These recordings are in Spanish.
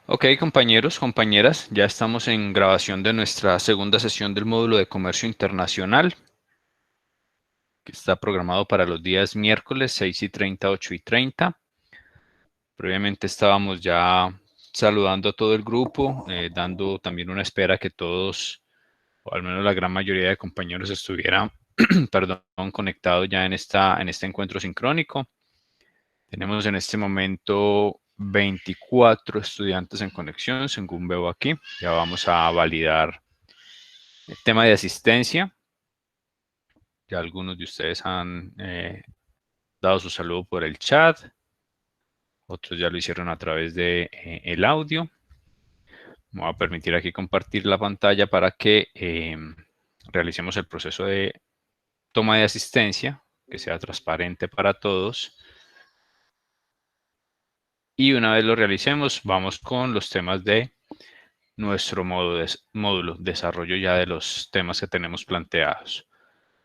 Ok, compañeros, compañeras, ya estamos en grabación de nuestra segunda sesión del módulo de comercio internacional, que está programado para los días miércoles 6:30, 8:30. Previamente estábamos ya saludando a todo el grupo, dando también una espera que todos, o al menos la gran mayoría de compañeros estuvieran, perdón, conectados ya en este encuentro sincrónico. Tenemos en este momento 24 estudiantes en conexión, según veo aquí. Ya vamos a validar el tema de asistencia. Ya algunos de ustedes han dado su saludo por el chat. Otros ya lo hicieron a través de el audio. Me voy a permitir aquí compartir la pantalla para que realicemos el proceso de toma de asistencia, que sea transparente para todos. Y una vez lo realicemos, vamos con los temas de nuestro módulo, desarrollo ya de los temas que tenemos planteados.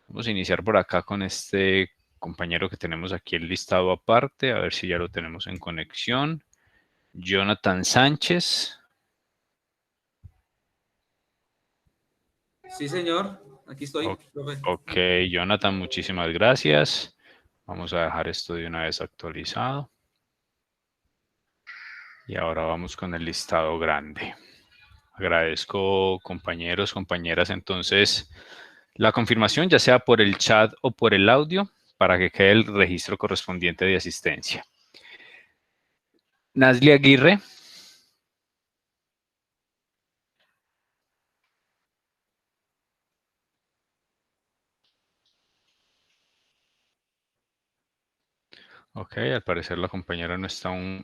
Vamos a iniciar por acá con este compañero que tenemos aquí el listado aparte, a ver si ya lo tenemos en conexión. Jonathan Sánchez. Sí, señor. Aquí estoy, profe. Ok, Jonathan, muchísimas gracias. Vamos a dejar esto de una vez actualizado. Y ahora vamos con el listado grande. Agradezco, compañeros, compañeras, entonces la confirmación, ya sea por el chat o por el audio, para que quede el registro correspondiente de asistencia. Nasli Aguirre. Ok, al parecer la compañera no está aún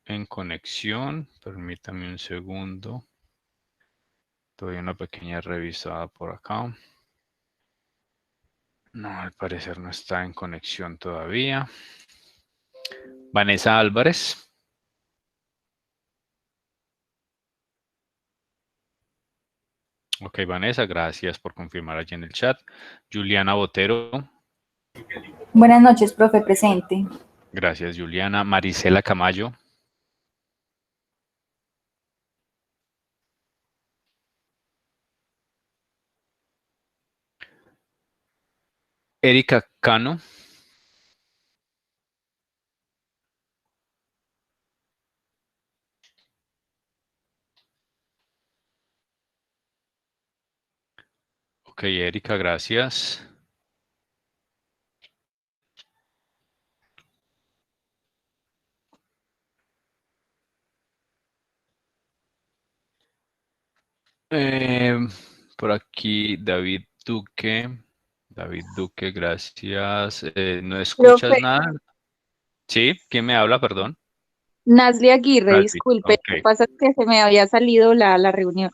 en conexión. Permítame un segundo. Doy una pequeña revisada por acá. No, al parecer no está en conexión todavía. Vanessa Álvarez. Ok, Vanessa, gracias por confirmar allí en el chat. Juliana Botero. Buenas noches, profe, presente. Gracias, Juliana. Marisela Camayo. Erika Cano. Ok, Erika, gracias. Por aquí, David Duque. David Duque, gracias. ¿No escuchas Profe, nada? Sí, ¿quién me habla? Perdón. Nasli Aguirre, Nasli. disculpe, Ok, lo que pasa es que se me había salido la reunión.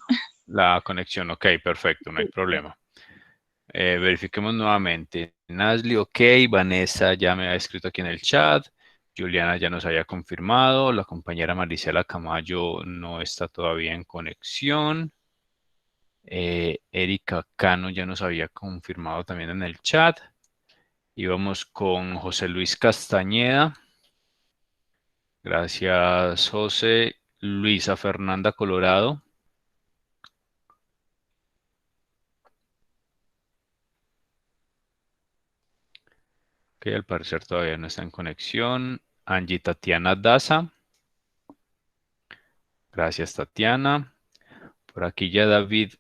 la conexión, ok, perfecto, no hay problema. Verifiquemos nuevamente. Nasli, ok. Vanessa ya me ha escrito aquí en el chat. Juliana ya nos había confirmado. La compañera Marisela Camayo no está todavía en conexión. Erika Cano ya nos había confirmado también en el chat. Y vamos con José Luis Castañeda. Gracias, José. Luisa Fernanda Colorado. Que al parecer todavía no está en conexión. Angie Tatiana Daza. Gracias, Tatiana. Por aquí ya David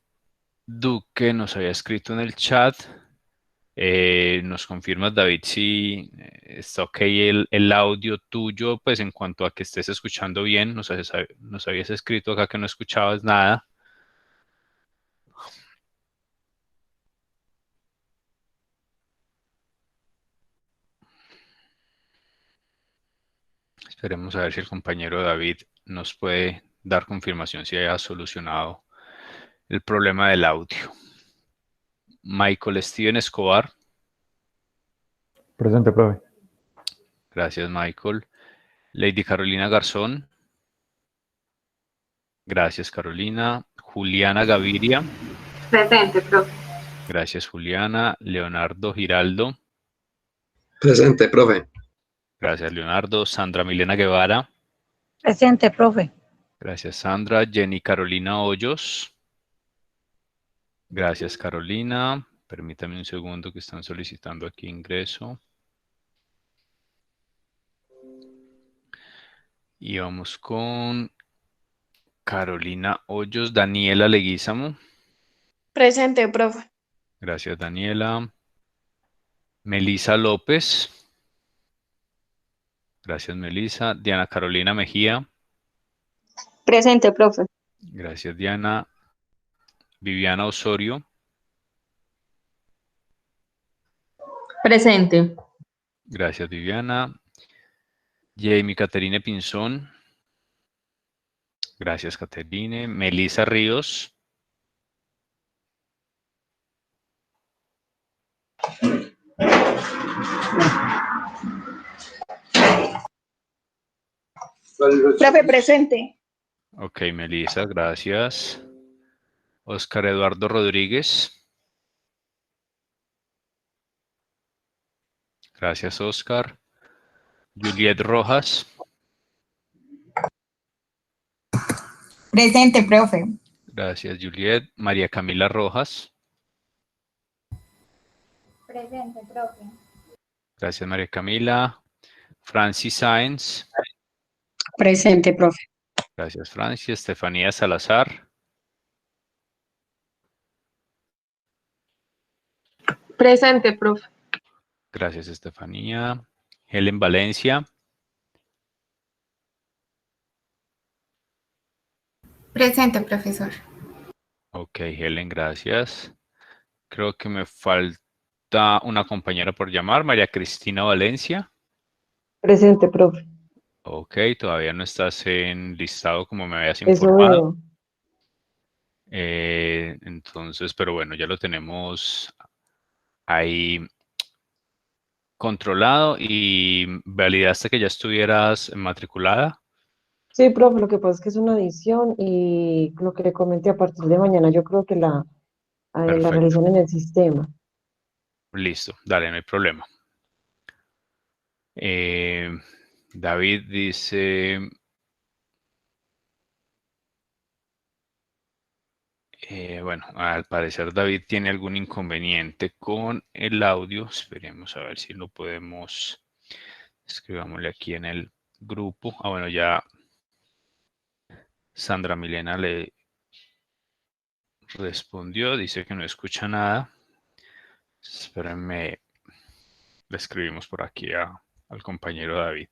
Duque nos había escrito en el chat. Nos confirmas, David, si está ok el audio tuyo, pues en cuanto a que estés escuchando bien. Nos habías escrito acá que no escuchabas nada. Esperemos a ver si el compañero David nos puede dar confirmación si haya solucionado el problema del audio. Michael Steven Escobar. Presente, profe. Gracias, Michael. Lady Carolina Garzón. Gracias, Carolina. Juliana Gaviria. Presente, profe. Gracias, Juliana. Leonardo Giraldo. Presente, profe. Gracias, Leonardo. Sandra Milena Guevara. Presente, profe. Gracias, Sandra. Jenny Carolina Hoyos. Gracias, Carolina. Permítame un segundo que están solicitando aquí ingreso. Y vamos con Carolina Hoyos. Daniela Leguízamo. Presente, profe. Gracias, Daniela. Melisa López. Gracias, Melisa. Diana Carolina Mejía. Presente, profe. Gracias, Diana. Viviana Osorio. Presente. Gracias, Viviana. Jamie Caterine Pinzón. Gracias, Caterine. Melisa Ríos. Profe, presente. Ok, Melisa, gracias. Oscar Eduardo Rodríguez. Gracias, Oscar. Juliet Rojas. Presente, profe. Gracias, Juliet. María Camila Rojas. Presente, profe. Gracias, María Camila. Francis Sáenz. Presente, profe. Gracias, Francis. Estefanía Salazar. Presente, profe. Gracias, Estefanía. Helen Valencia. Presente, profesor. Ok, Helen, gracias. Creo que me falta una compañera por llamar, María Cristina Valencia. Presente, profe. Ok, todavía no estás en listado como me habías Eso informado. veo. Entonces, pero bueno, ya lo tenemos ahí controlado y validaste que ya estuvieras matriculada. Sí, profe, lo que pasa es que es una adición y lo que le comenté a partir de mañana, yo creo que la Perfecto. realizan en el sistema. Listo, dale, no hay problema. David dice, bueno, al parecer David tiene algún inconveniente con el audio. Esperemos a ver si lo podemos, escribámosle aquí en el grupo. Ah, bueno, ya Sandra Milena le respondió, dice que no escucha nada. Espérenme, le escribimos por aquí al compañero David.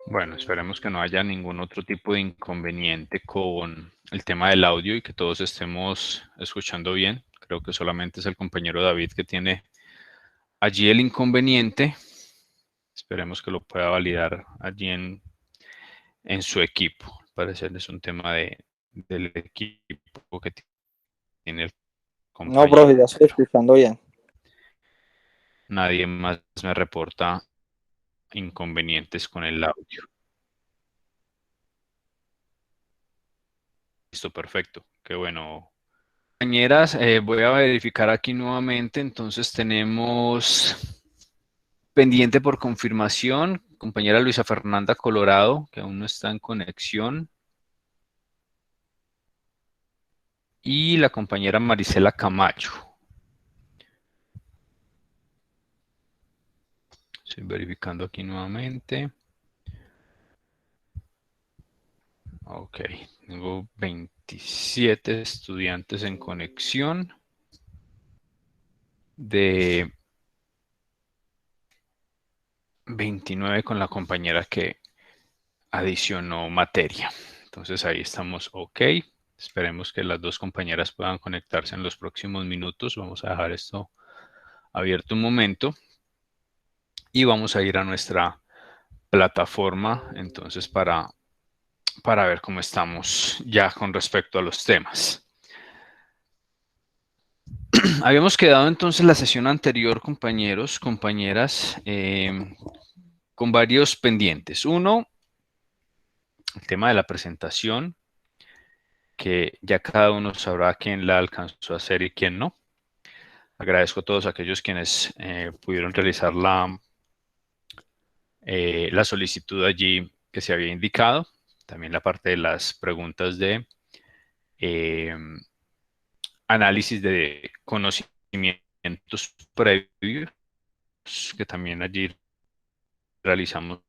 Bueno, esperemos que no haya ningún otro tipo de inconveniente con el tema del audio y que todos estemos escuchando bien. Creo que solamente es el compañero David que tiene allí el inconveniente. Esperemos que lo pueda validar allí en su equipo. Al parecer es un tema del equipo que tiene el compañero. No, profe, ya estoy escuchando bien. Nadie más me reporta inconvenientes con el audio. Listo, perfecto. Qué bueno. Compañeras, voy a verificar aquí nuevamente. Entonces tenemos pendiente por confirmación, compañera Luisa Fernanda Colorado, que aún no está en conexión. Y la compañera Marisela Camacho. Estoy verificando aquí nuevamente. Ok, tengo 27 estudiantes en conexión. De 29 con la compañera que adicionó materia. Entonces ahí estamos ok. Esperemos que las dos compañeras puedan conectarse en los próximos minutos. Vamos a dejar esto abierto un momento. Y vamos a ir a nuestra plataforma entonces para ver cómo estamos ya con respecto a los temas. Habíamos quedado entonces la sesión anterior, compañeros, compañeras, con varios pendientes. Uno, el tema de la presentación, que ya cada uno sabrá quién la alcanzó a hacer y quién no. Agradezco a todos aquellos quienes pudieron realizar la solicitud allí que se había indicado. También la parte de las preguntas de análisis de conocimientos previos, que también allí realizamos.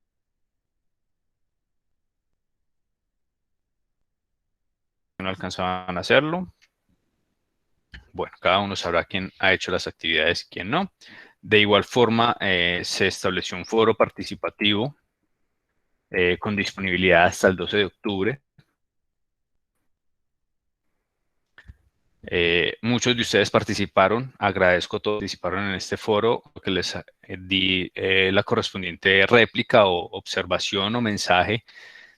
No alcanzaban a hacerlo. Bueno, cada uno sabrá quién ha hecho las actividades y quién no. De igual forma, se estableció un foro participativo con disponibilidad hasta el 12 de octubre. Muchos de ustedes participaron, agradezco a todos que participaron en este foro, que les di la correspondiente réplica o observación o mensaje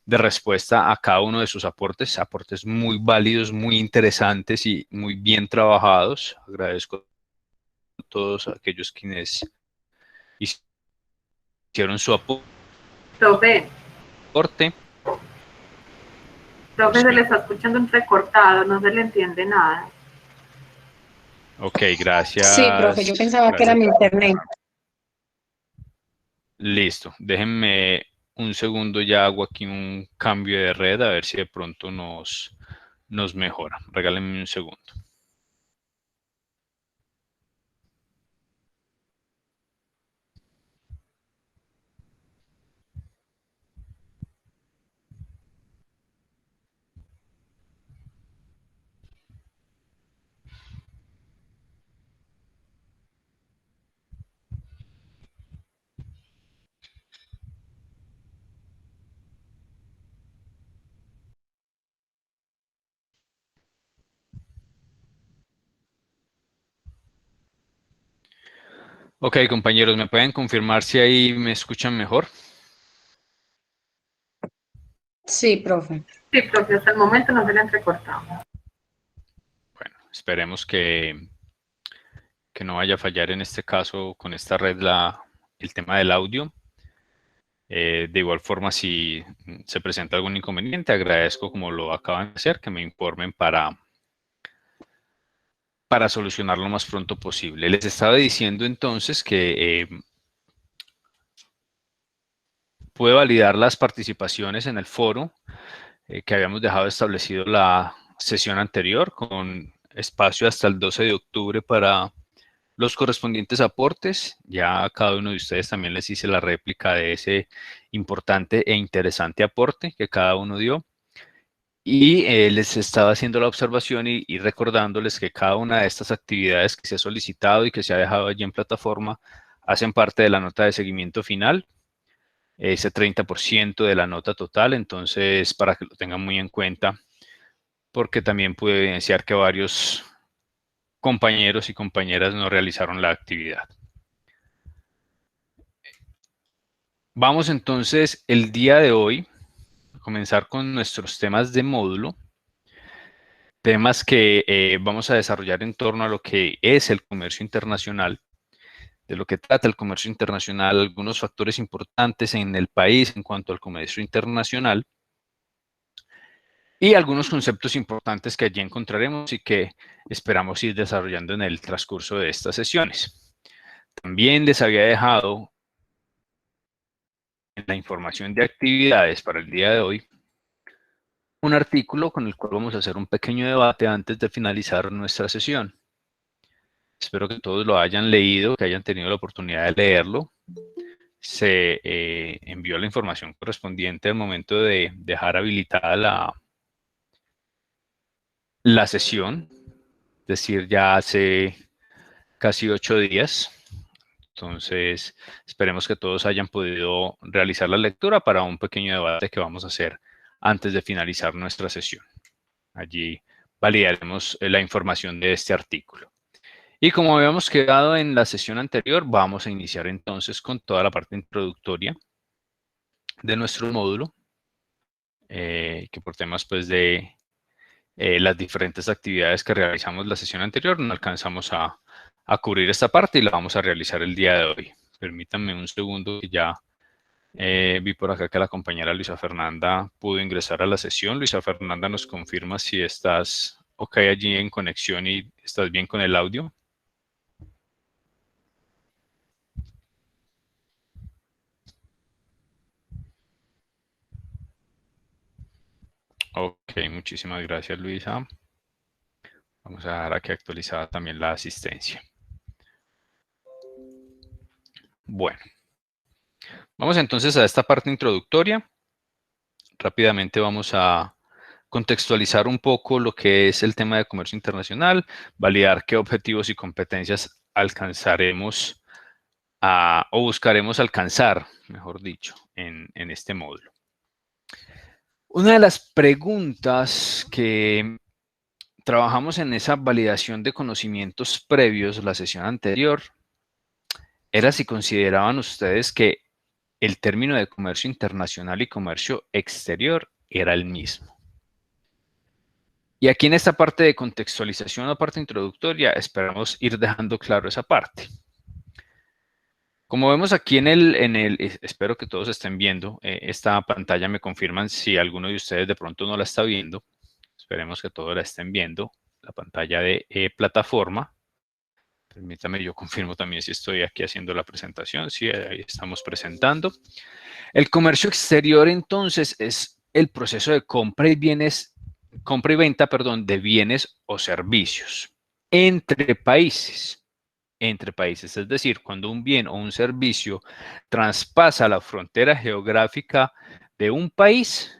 de respuesta a cada uno de sus aportes muy válidos, muy interesantes y muy bien trabajados. Agradezco a todos aquellos quienes hicieron su aporte. Profe, se le está escuchando entrecortado, no se le entiende nada. Ok, gracias. Sí, profe, yo pensaba que era mi internet. Listo, déjenme un segundo, ya hago aquí un cambio de red, a ver si de pronto nos mejora. Regálenme un segundo. Ok, compañeros, ¿me pueden confirmar si ahí me escuchan mejor? Sí, profe. Sí, profe, hasta el momento no se le ha entrecortado. Bueno, esperemos que no vaya a fallar en este caso con esta red el tema del audio. De igual forma, si se presenta algún inconveniente, agradezco, como lo acaban de hacer, que me informen para solucionarlo lo más pronto posible. Les estaba diciendo entonces que pude validar las participaciones en el foro que habíamos dejado establecido la sesión anterior, con espacio hasta el 12 de octubre para los correspondientes aportes. Ya a cada uno de ustedes también les hice la réplica de ese importante e interesante aporte que cada uno dio. Y les estaba haciendo la observación y recordándoles que cada una de estas actividades que se ha solicitado y que se ha dejado allí en plataforma hacen parte de la nota de seguimiento final, ese 30% de la nota total. Entonces, para que lo tengan muy en cuenta, porque también pude evidenciar que varios compañeros y compañeras no realizaron la actividad. Vamos entonces el día de hoy a comenzar con nuestros temas de módulo. Temas que vamos a desarrollar en torno a lo que es el comercio internacional, de lo que trata el comercio internacional, algunos factores importantes en el país en cuanto al comercio internacional y algunos conceptos importantes que allí encontraremos y que esperamos ir desarrollando en el transcurso de estas sesiones. También les había dejado en la información de actividades para el día de hoy un artículo con el cual vamos a hacer un pequeño debate antes de finalizar nuestra sesión. Espero que todos lo hayan leído, que hayan tenido la oportunidad de leerlo. Se envió la información correspondiente al momento de dejar habilitada la sesión, es decir, ya hace casi 8 días. Entonces, esperemos que todos hayan podido realizar la lectura para un pequeño debate que vamos a hacer antes de finalizar nuestra sesión. Allí validaremos la información de este artículo. Y como habíamos quedado en la sesión anterior, vamos a iniciar entonces con toda la parte introductoria de nuestro módulo, que por temas pues de las diferentes actividades que realizamos la sesión anterior. No alcanzamos a cubrir esta parte y la vamos a realizar el día de hoy. Permítanme un segundo, que ya vi por acá que la compañera Luisa Fernanda pudo ingresar a la sesión. Luisa Fernanda, ¿nos confirma si estás ok allí en conexión y estás bien con el audio? Ok, muchísimas gracias, Luisa. Vamos a dar aquí actualizada también la asistencia. Bueno, vamos entonces a esta parte introductoria. Rápidamente vamos a contextualizar un poco lo que es el tema de comercio internacional, validar qué objetivos y competencias alcanzaremos o buscaremos alcanzar, mejor dicho, en este módulo. Una de las preguntas que trabajamos en esa validación de conocimientos previos, la sesión anterior, era si consideraban ustedes que el término de comercio internacional y comercio exterior era el mismo. Y aquí en esta parte de contextualización o parte introductoria, esperamos ir dejando claro esa parte. Como vemos aquí espero que todos estén viendo esta pantalla, me confirman si alguno de ustedes de pronto no la está viendo. Esperemos que todos la estén viendo, la pantalla de plataforma. Permítame, yo confirmo también si estoy aquí haciendo la presentación. Sí, ahí estamos presentando. El comercio exterior, entonces, es el proceso de compra y venta, de bienes o servicios entre países. Es decir, cuando un bien o un servicio traspasa la frontera geográfica de un país,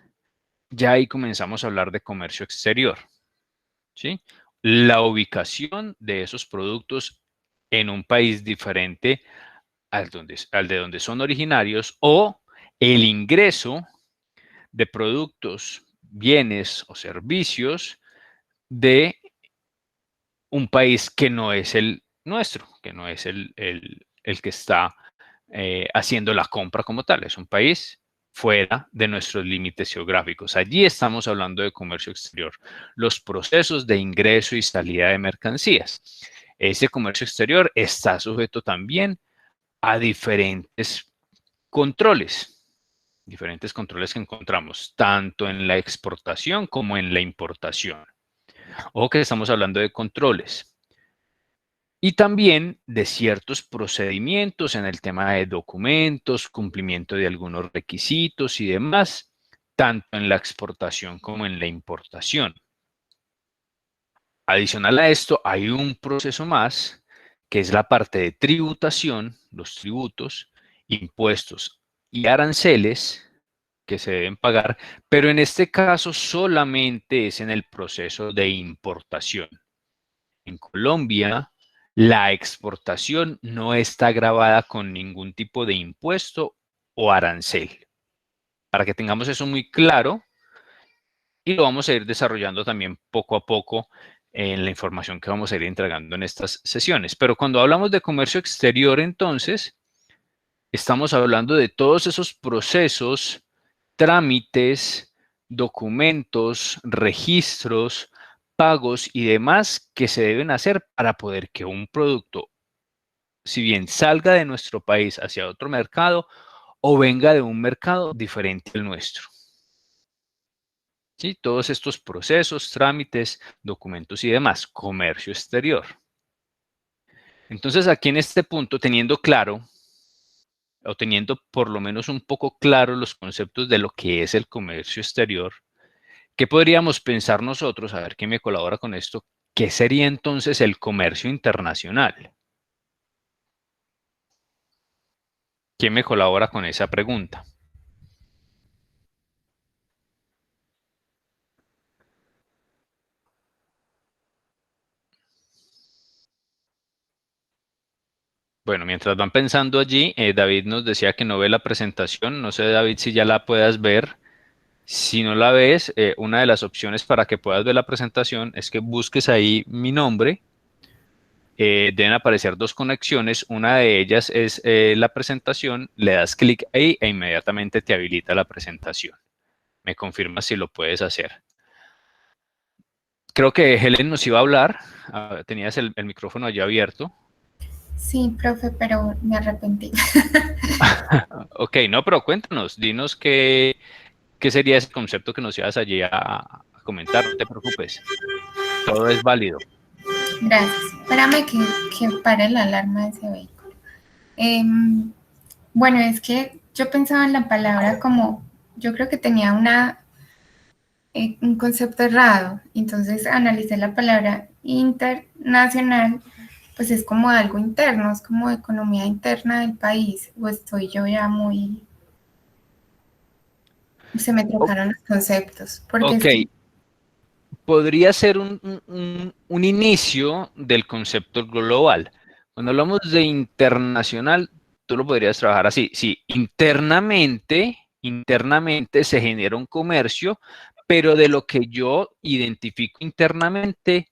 ya ahí comenzamos a hablar de comercio exterior, ¿sí? La ubicación de esos productos en un país diferente al de donde son originarios, o el ingreso de productos, bienes o servicios de un país que no es el nuestro, que no es el que está haciendo la compra como tal. Es un país fuera de nuestros límites geográficos. Allí estamos hablando de comercio exterior. Los procesos de ingreso y salida de mercancías. Ese comercio exterior está sujeto también a diferentes controles que encontramos tanto en la exportación como en la importación. O que estamos hablando de controles. Y también de ciertos procedimientos en el tema de documentos, cumplimiento de algunos requisitos y demás, tanto en la exportación como en la importación. Adicional a esto, hay un proceso más, que es la parte de tributación, los tributos, impuestos y aranceles que se deben pagar, pero en este caso solamente es en el proceso de importación. En Colombia, la exportación no está gravada con ningún tipo de impuesto o arancel. Para que tengamos eso muy claro, y lo vamos a ir desarrollando también poco a poco en la información que vamos a ir entregando en estas sesiones. Pero cuando hablamos de comercio exterior, entonces, estamos hablando de todos esos procesos, trámites, documentos, registros, pagos y demás que se deben hacer para poder que un producto, si bien salga de nuestro país hacia otro mercado o venga de un mercado diferente al nuestro. ¿Sí? Todos estos procesos, trámites, documentos y demás, comercio exterior. Entonces, aquí en este punto, teniendo claro, o teniendo por lo menos un poco claro los conceptos de lo que es el comercio exterior, ¿qué podríamos pensar nosotros? A ver quién me colabora con esto. ¿Qué sería entonces el comercio internacional? ¿Quién me colabora con esa pregunta? Bueno, mientras van pensando allí, David nos decía que no ve la presentación. No sé, David, si ya la puedas ver. Si no la ves, una de las opciones para que puedas ver la presentación es que busques ahí mi nombre. Deben aparecer dos conexiones. Una de ellas es la presentación. Le das clic ahí e inmediatamente te habilita la presentación. Me confirma si lo puedes hacer. Creo que Helen nos iba a hablar. Tenías el micrófono allí abierto. Sí, profe, pero me arrepentí. Ok, no, pero cuéntanos, dinos qué sería ese concepto que nos ibas allí a comentar, no te preocupes. Todo es válido. Gracias. Espérame que pare la alarma de ese vehículo. Bueno, es que yo pensaba en la palabra como, yo creo que tenía un concepto errado. Entonces analicé la palabra internacional, pues es como algo interno, es como economía interna del país. O estoy yo ya muy... Se me trocaron los conceptos. Porque Ok, podría ser un inicio del concepto global. Cuando hablamos de internacional, tú lo podrías trabajar así. Sí, internamente se genera un comercio, pero de lo que yo identifico internamente,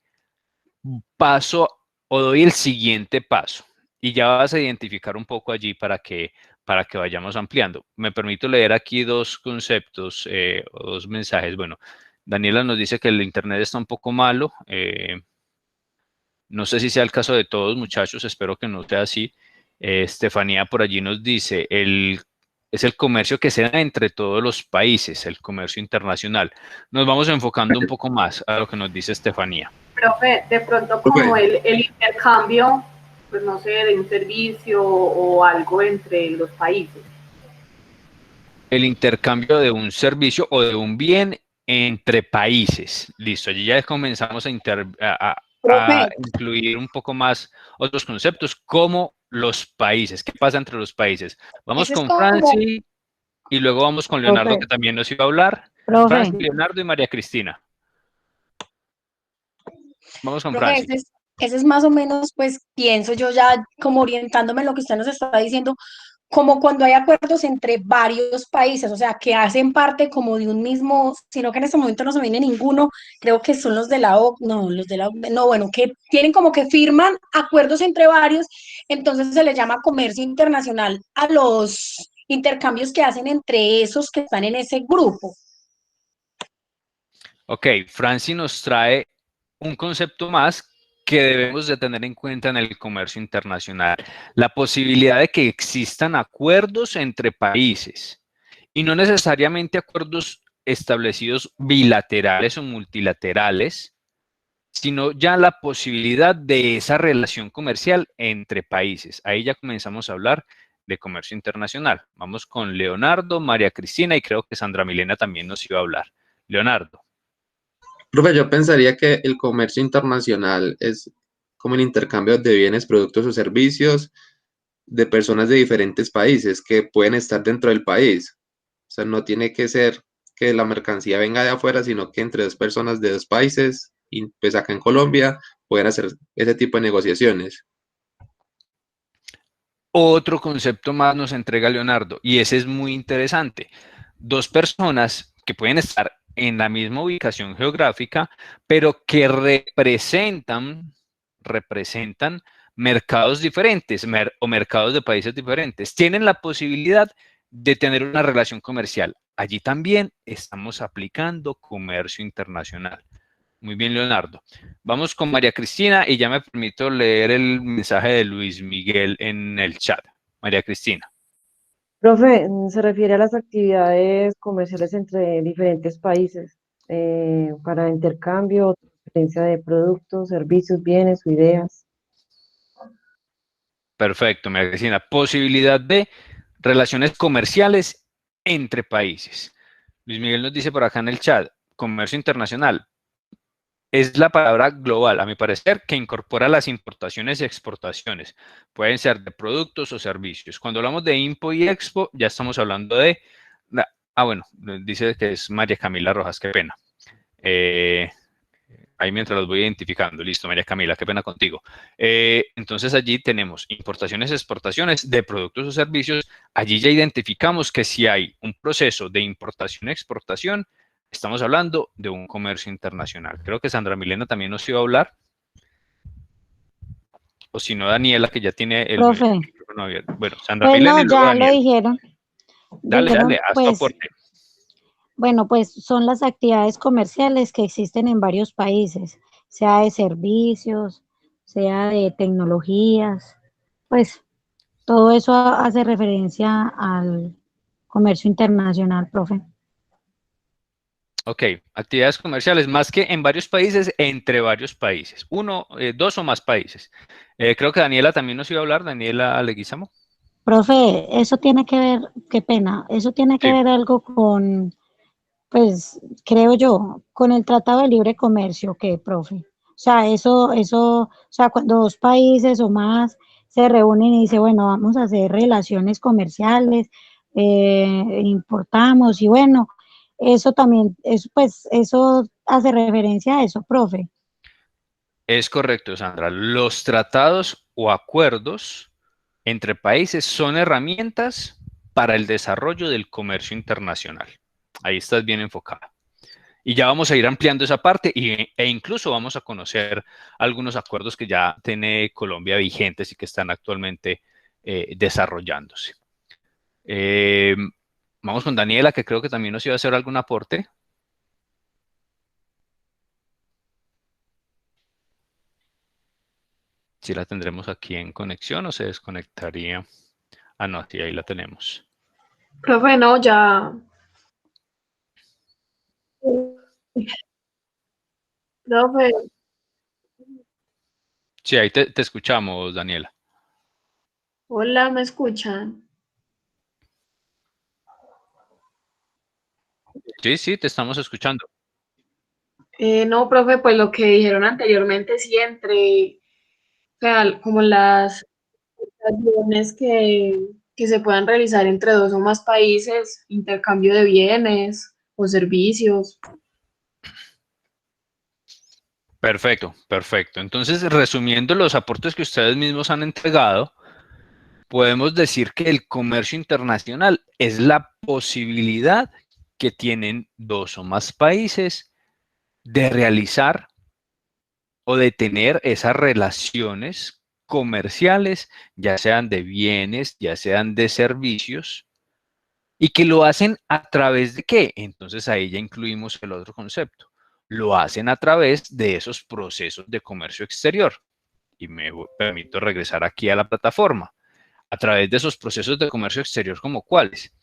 paso o doy el siguiente paso. Y ya vas a identificar un poco allí para que vayamos ampliando. Me permito leer aquí dos conceptos o dos mensajes. Bueno, Daniela nos dice que el internet está un poco malo. No sé si sea el caso de todos, muchachos, espero que no sea así. Estefanía por allí nos dice, es el comercio que se da entre todos los países, el comercio internacional. Nos vamos enfocando un poco más a lo que nos dice Estefanía. Profe, de pronto como el intercambio, pues no sé, de un servicio o algo entre los países. El intercambio de un servicio o de un bien entre países. Listo, allí ya comenzamos a incluir un poco más otros conceptos como los países. ¿Qué pasa entre los países? Vamos con Franci y luego vamos con Leonardo, Profe. que también nos iba a hablar. Profe. Franci, Leonardo y María Cristina. Vamos con Profe, Franci. ese es más o menos, pues pienso yo ya como orientándome en lo que usted nos está diciendo, como cuando hay acuerdos entre varios países, o sea, que hacen parte como de un mismo, sino que en este momento no se me viene ninguno, creo que son los de la OCDE, no, los de la OCDE, no, bueno, que tienen como que firman acuerdos entre varios, entonces se les llama comercio internacional a los intercambios que hacen entre esos que están en ese grupo. Ok, Franci nos trae un concepto más que debemos de tener en cuenta en el comercio internacional, la posibilidad de que existan acuerdos entre países y no necesariamente acuerdos establecidos bilaterales o multilaterales, sino ya la posibilidad de esa relación comercial entre países. Ahí ya comenzamos a hablar de comercio internacional. Vamos con Leonardo, María Cristina y creo que Sandra Milena también nos iba a hablar. Leonardo. Profe, yo pensaría que el comercio internacional es como el intercambio de bienes, productos o servicios de personas de diferentes países que pueden estar dentro del país. O sea, no tiene que ser que la mercancía venga de afuera, sino que entre dos personas de dos países, y pues acá en Colombia, pueden hacer ese tipo de negociaciones. Otro concepto más nos entrega Leonardo, y ese es muy interesante. Dos personas que pueden estar en la misma ubicación geográfica, pero que representan mercados diferentes o mercados de países diferentes. Tienen la posibilidad de tener una relación comercial. Allí también estamos aplicando comercio internacional. Muy bien, Leonardo. Vamos con María Cristina y ya me permito leer el mensaje de Luis Miguel en el chat. María Cristina. Profe, se refiere a las actividades comerciales entre diferentes países para intercambio, transferencia de productos, servicios, bienes o ideas. Perfecto, María Cristina. Posibilidad de relaciones comerciales entre países. Luis Miguel nos dice por acá en el chat, comercio internacional. Es la palabra global, a mi parecer, que incorpora las importaciones y exportaciones. Pueden ser de productos o servicios. Cuando hablamos de Impo y Expo, ya estamos hablando de... bueno, dice que es María Camila Rojas, qué pena. Ahí mientras los voy identificando. Listo, María Camila, qué pena contigo. Entonces allí tenemos importaciones y exportaciones de productos o servicios. Allí ya identificamos que si hay un proceso de importación y exportación, estamos hablando de un comercio internacional. Creo que Sandra Milena también nos iba a hablar. O si no, Daniela, que ya tiene el micrófono abierto. Bueno, Sandra Milena y luego ya Daniela. lo dijeron. Dale, haz tu Pues, aporte. Bueno, pues son las actividades comerciales que existen en varios países, sea de servicios, sea de tecnologías, pues todo eso hace referencia al comercio internacional, profe. Ok, actividades comerciales, más que en varios países, entre varios países. Dos o más países. Creo que Daniela también nos iba a hablar, Daniela Leguizamo. Profe, eso tiene que ver, qué pena, eso tiene que Sí. ver algo con, pues, creo yo, con el Tratado de Libre Comercio, ¿qué, profe? O sea, o sea, cuando dos países o más se reúnen y dicen, bueno, vamos a hacer relaciones comerciales, importamos y bueno, eso también, pues, eso hace referencia a eso, profe. Es correcto, Sandra. Los tratados o acuerdos entre países son herramientas para el desarrollo del comercio internacional. Ahí estás bien enfocada. Y ya vamos a ir ampliando esa parte e incluso vamos a conocer algunos acuerdos que ya tiene Colombia vigentes y que están actualmente desarrollándose. Vamos con Daniela, que creo que también nos iba a hacer algún aporte. Si la tendremos aquí en conexión o se desconectaría. Ah, no, sí, ahí la tenemos. Profe, no, ya. Profe, Sí, ahí te escuchamos, Daniela. hola, ¿me escuchan? Sí, te estamos escuchando. No, profe, pues lo que dijeron anteriormente, sí, entre, o sea, como las acciones que se puedan realizar entre dos o más países, intercambio de bienes o servicios. Perfecto, perfecto. Entonces, resumiendo los aportes que ustedes mismos han entregado, podemos decir que el comercio internacional es la posibilidad que tienen dos o más países de realizar o de tener esas relaciones comerciales, ya sean de bienes, ya sean de servicios, y que lo hacen a través de qué. Entonces ahí ya incluimos el otro concepto. Lo hacen a través de esos procesos de comercio exterior. Y me permito regresar aquí a la plataforma. A través de esos procesos de comercio exterior, ¿como cuáles?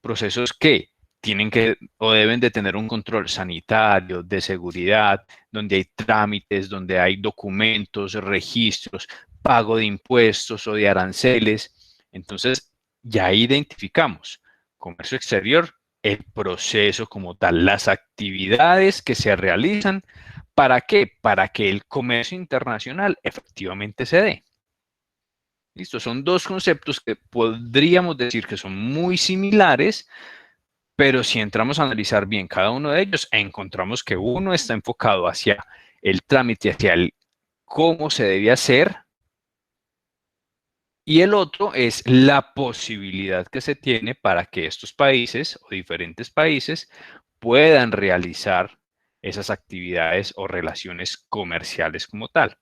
Procesos que tienen que o deben de tener un control sanitario, de seguridad, donde hay trámites, donde hay documentos, registros, pago de impuestos o de aranceles. Entonces, ya identificamos comercio exterior, el proceso como tal, las actividades que se realizan. ¿Para qué? Para que el comercio internacional efectivamente se dé. Listo, son dos conceptos que podríamos decir que son muy similares, pero si entramos a analizar bien cada uno de ellos, encontramos que uno está enfocado hacia el trámite, hacia el cómo se debe hacer, y el otro es la posibilidad que se tiene para que estos países o diferentes países puedan realizar esas actividades o relaciones comerciales como tal.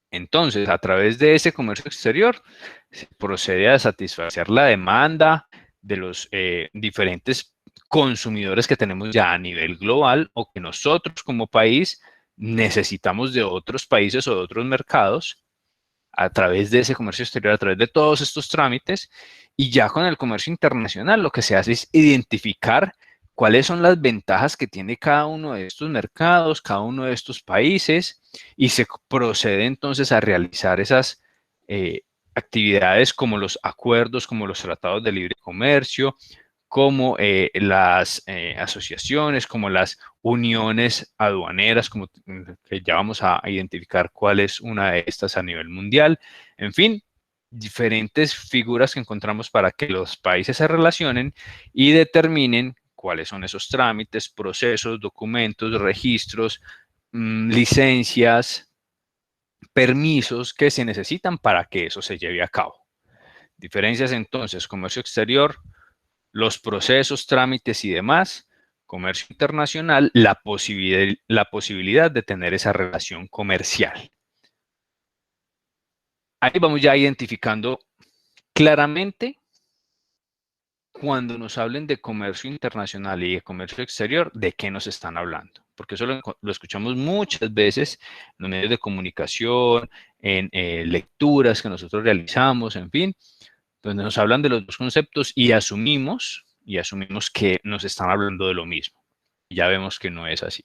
Entonces, a través de ese comercio exterior, se procede a satisfacer la demanda de los diferentes consumidores que tenemos ya a nivel global o que nosotros como país necesitamos de otros países o de otros mercados a través de ese comercio exterior, a través de todos estos trámites. Y ya con el comercio internacional lo que se hace es identificar cuáles son las ventajas que tiene cada uno de estos mercados, cada uno de estos países, y se procede entonces a realizar esas actividades como los acuerdos, como los tratados de libre comercio, como las asociaciones, como las uniones aduaneras, como que ya vamos a identificar cuál es una de estas a nivel mundial. En fin, diferentes figuras que encontramos para que los países se relacionen y determinen cuáles son esos trámites, procesos, documentos, registros, licencias, permisos que se necesitan para que eso se lleve a cabo. Diferencias entonces, comercio exterior, los procesos, trámites y demás, comercio internacional, la posibilidad de tener esa relación comercial. Ahí vamos ya identificando claramente cuando nos hablen de comercio internacional y de comercio exterior, ¿de qué nos están hablando? Porque eso lo escuchamos muchas veces en los medios de comunicación, en lecturas que nosotros realizamos, en fin, donde nos hablan de los dos conceptos y asumimos que nos están hablando de lo mismo. Ya vemos que no es así.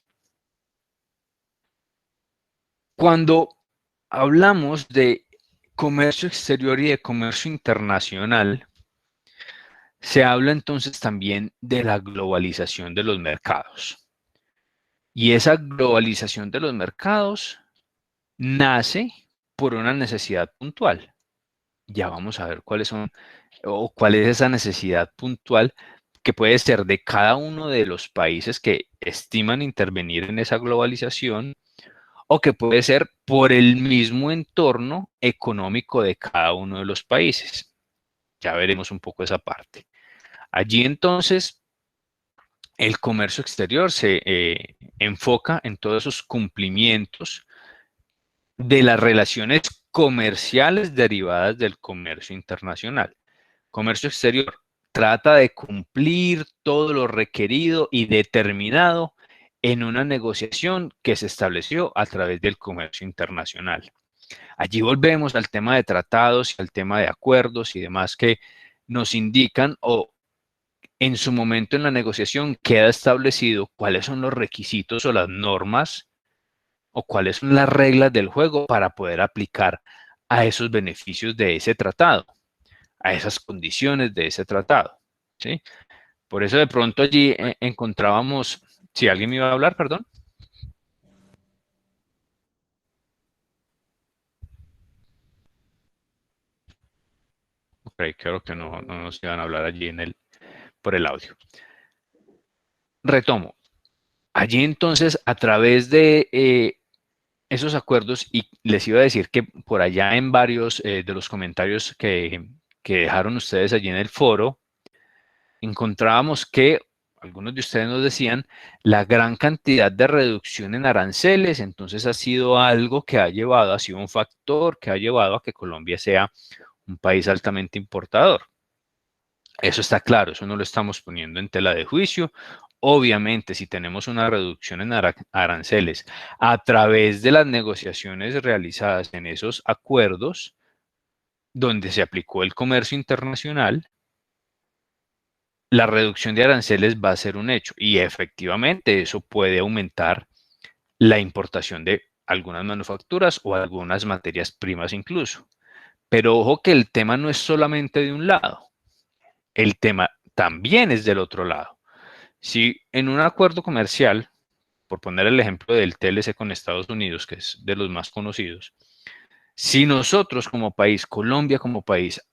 Cuando hablamos de comercio exterior y de comercio internacional, se habla entonces también de la globalización de los mercados. Y esa globalización de los mercados nace por una necesidad puntual. Ya vamos a ver cuáles son o cuál es esa necesidad puntual que puede ser de cada uno de los países que estiman intervenir en esa globalización o que puede ser por el mismo entorno económico de cada uno de los países. Ya veremos un poco esa parte. Allí entonces el comercio exterior se enfoca en todos esos cumplimientos de las relaciones comerciales derivadas del comercio internacional. Comercio exterior trata de cumplir todo lo requerido y determinado en una negociación que se estableció a través del comercio internacional. Allí volvemos al tema de tratados y al tema de acuerdos y demás que nos indican o en su momento en la negociación queda establecido cuáles son los requisitos o las normas o cuáles son las reglas del juego para poder aplicar a esos beneficios de ese tratado, a esas condiciones de ese tratado, ¿sí? Por eso de pronto allí encontrábamos, si alguien me iba a hablar, perdón. Ok, creo que no nos iban a hablar allí por el audio. Retomo. Allí entonces, a través de esos acuerdos, y les iba a decir que por allá en varios de los comentarios que dejaron ustedes allí en el foro, encontrábamos que algunos de ustedes nos decían la gran cantidad de reducción en aranceles, entonces ha sido algo que ha sido un factor que ha llevado a que Colombia sea un país altamente importador. Eso está claro, eso no lo estamos poniendo en tela de juicio. Obviamente, si tenemos una reducción en aranceles a través de las negociaciones realizadas en esos acuerdos, donde se aplicó el comercio internacional, la reducción de aranceles va a ser un hecho y efectivamente eso puede aumentar la importación de algunas manufacturas o algunas materias primas incluso. Pero ojo que el tema no es solamente de un lado, el tema también es del otro lado. Si en un acuerdo comercial, por poner el ejemplo del TLC con Estados Unidos, que es de los más conocidos, si nosotros como país, Colombia como país,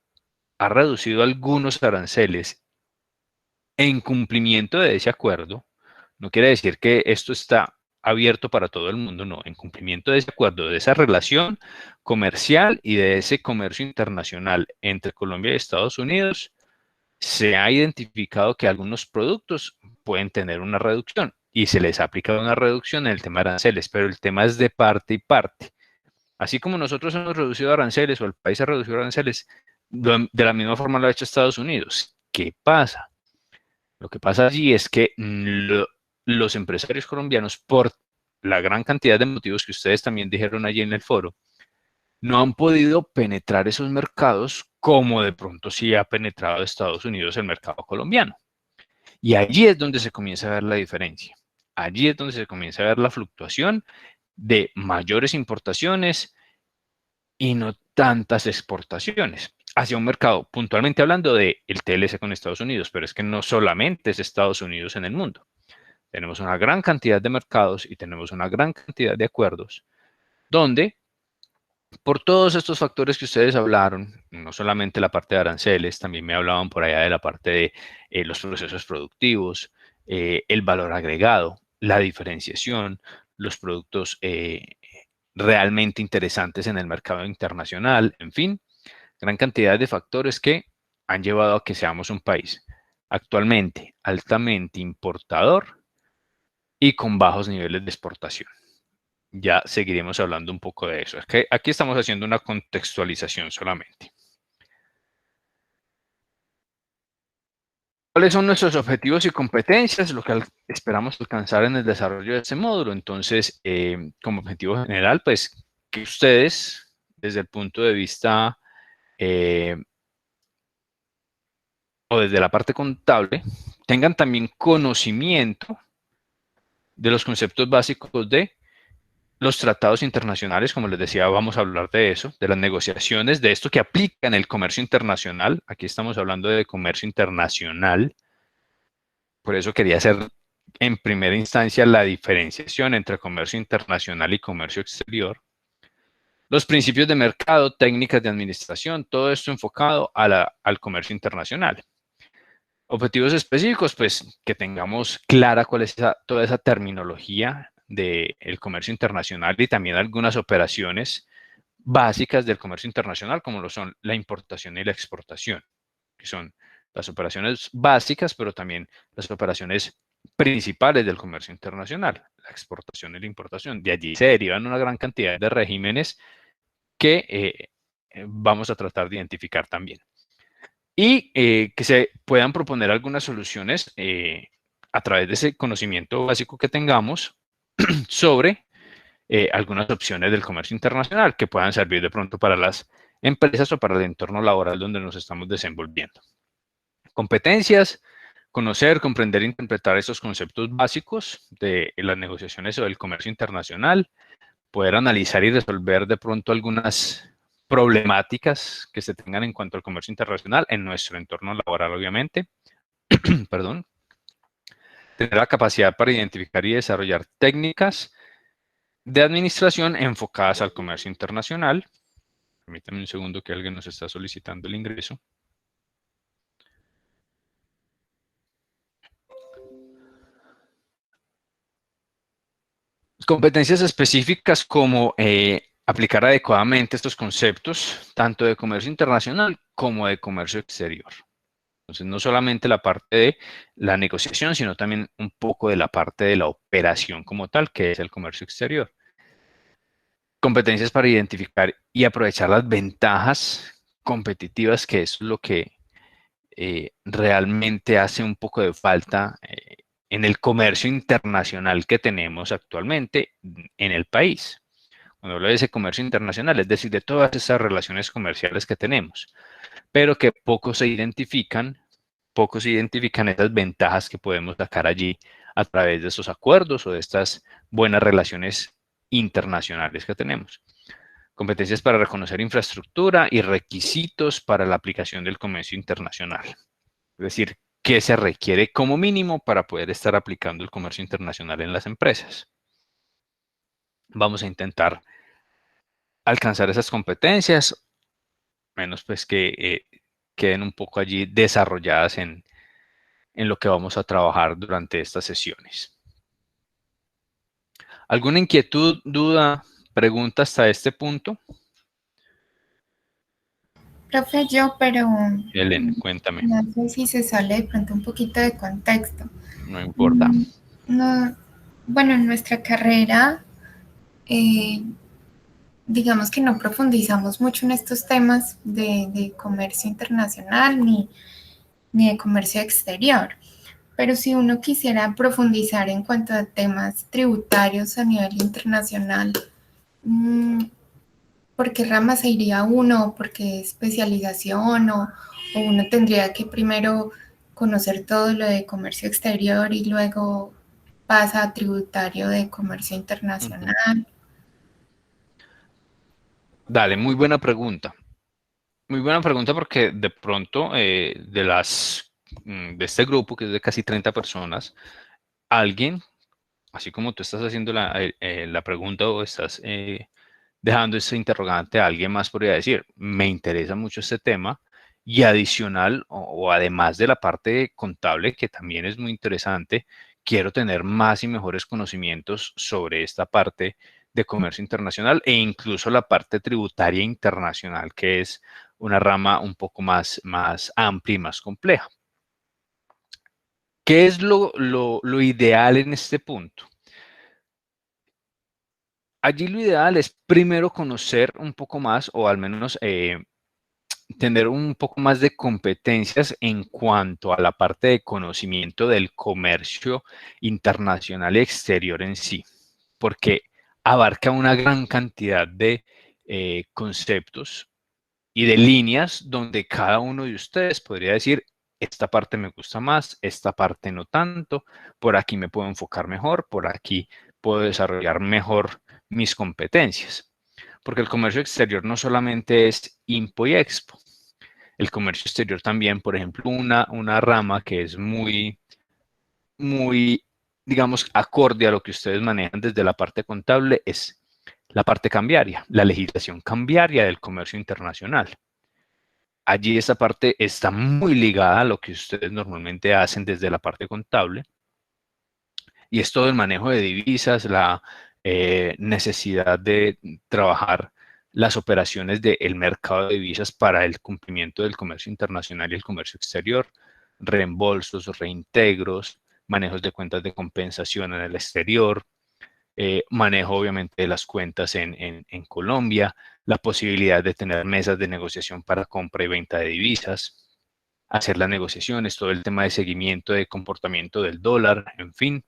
ha reducido algunos aranceles en cumplimiento de ese acuerdo, no quiere decir que esto está abierto para todo el mundo, no, en cumplimiento de ese acuerdo, de esa relación comercial y de ese comercio internacional entre Colombia y Estados Unidos, se ha identificado que algunos productos pueden tener una reducción y se les ha aplicado una reducción en el tema de aranceles, pero el tema es de parte y parte. Así como nosotros hemos reducido aranceles o el país ha reducido aranceles, de la misma forma lo ha hecho Estados Unidos. ¿Qué pasa? Lo que pasa allí es que los empresarios colombianos, por la gran cantidad de motivos que ustedes también dijeron allí en el foro, no han podido penetrar esos mercados como de pronto sí ha penetrado Estados Unidos el mercado colombiano. Y allí es donde se comienza a ver la diferencia. Allí es donde se comienza a ver la fluctuación de mayores importaciones y no tantas exportaciones hacia un mercado, puntualmente hablando del TLC con Estados Unidos, pero es que no solamente es Estados Unidos en el mundo. Tenemos una gran cantidad de mercados y tenemos una gran cantidad de acuerdos donde, por todos estos factores que ustedes hablaron, no solamente la parte de aranceles, también me hablaban por allá de la parte de los procesos productivos, el valor agregado, la diferenciación, los productos realmente interesantes en el mercado internacional, en fin, gran cantidad de factores que han llevado a que seamos un país actualmente altamente importador y con bajos niveles de exportación. Ya seguiremos hablando un poco de eso. Es que aquí estamos haciendo una contextualización solamente. ¿Cuáles son nuestros objetivos y competencias? Lo que esperamos alcanzar en el desarrollo de este módulo. Entonces, como objetivo general, pues que ustedes, desde el punto de vista o desde la parte contable, tengan también conocimiento de los conceptos básicos de los tratados internacionales. Como les decía, vamos a hablar de eso, de las negociaciones, de esto que aplica en el comercio internacional. Aquí estamos hablando de comercio internacional. Por eso quería hacer en primera instancia la diferenciación entre comercio internacional y comercio exterior. Los principios de mercado, técnicas de administración, todo esto enfocado al comercio internacional. Objetivos específicos, pues que tengamos clara cuál es toda esa terminología del comercio internacional y también algunas operaciones básicas del comercio internacional, como lo son la importación y la exportación, que son las operaciones básicas, pero también las operaciones principales del comercio internacional, la exportación y la importación. De allí se derivan una gran cantidad de regímenes que vamos a tratar de identificar también. Y que se puedan proponer algunas soluciones a través de ese conocimiento básico que tengamos sobre algunas opciones del comercio internacional que puedan servir de pronto para las empresas o para el entorno laboral donde nos estamos desenvolviendo. Competencias: conocer, comprender e interpretar esos conceptos básicos de las negociaciones o del comercio internacional, poder analizar y resolver de pronto algunas problemáticas que se tengan en cuanto al comercio internacional en nuestro entorno laboral, obviamente. Perdón. Tener la capacidad para identificar y desarrollar técnicas de administración enfocadas al comercio internacional. Permítanme un segundo que alguien nos está solicitando el ingreso. Competencias específicas como aplicar adecuadamente estos conceptos, tanto de comercio internacional como de comercio exterior. Entonces, no solamente la parte de la negociación, sino también un poco de la parte de la operación como tal, que es el comercio exterior. Competencias para identificar y aprovechar las ventajas competitivas, que es lo que realmente hace un poco de falta en el comercio internacional que tenemos actualmente en el país. Cuando hablo de ese comercio internacional, es decir, de todas esas relaciones comerciales que tenemos, pero que pocos identifican esas ventajas que podemos sacar allí a través de esos acuerdos o de estas buenas relaciones internacionales que tenemos. Competencias para reconocer infraestructura y requisitos para la aplicación del comercio internacional. Es decir, qué se requiere como mínimo para poder estar aplicando el comercio internacional en las empresas. Vamos a intentar alcanzar esas competencias, menos pues que queden un poco allí desarrolladas en lo que vamos a trabajar durante estas sesiones. ¿Alguna inquietud, duda, pregunta hasta este punto? Profe, pero Helen, cuéntame. no sé si se sale de pronto un poquito de contexto. No importa. No, bueno, en nuestra carrera, digamos que no profundizamos mucho en estos temas de comercio internacional ni de comercio exterior. Pero si uno quisiera profundizar en cuanto a temas tributarios a nivel internacional, ¿por qué rama se iría uno? ¿Por qué especialización? ¿O uno tendría que primero conocer todo lo de comercio exterior y luego pasa a tributario de comercio internacional? Dale, muy buena pregunta. Muy buena pregunta porque de pronto de este grupo, que es de casi 30 personas, alguien, así como tú estás haciendo la pregunta o estás dejando ese interrogante, a alguien más podría decir, me interesa mucho este tema y adicional o además de la parte contable, que también es muy interesante, quiero tener más y mejores conocimientos sobre esta parte de comercio internacional e incluso la parte tributaria internacional, que es una rama un poco más amplia y más compleja. ¿Qué es lo ideal en este punto? Allí lo ideal es primero conocer un poco más, o al menos tener un poco más de competencias en cuanto a la parte de conocimiento del comercio internacional y exterior en sí, porque abarca una gran cantidad de conceptos y de líneas donde cada uno de ustedes podría decir, esta parte me gusta más, esta parte no tanto, por aquí me puedo enfocar mejor, por aquí puedo desarrollar mejor mis competencias. Porque el comercio exterior no solamente es impo y expo. El comercio exterior también, por ejemplo, una rama que es muy, digamos, acorde a lo que ustedes manejan desde la parte contable es la parte cambiaria, la legislación cambiaria del comercio internacional. Allí esta parte está muy ligada a lo que ustedes normalmente hacen desde la parte contable. Y es todo el manejo de divisas, la necesidad de trabajar las operaciones del mercado de divisas para el cumplimiento del comercio internacional y el comercio exterior, reembolsos, reintegros, manejos de cuentas de compensación en el exterior, manejo obviamente de las cuentas en Colombia, la posibilidad de tener mesas de negociación para compra y venta de divisas, hacer las negociaciones, todo el tema de seguimiento de comportamiento del dólar, en fin,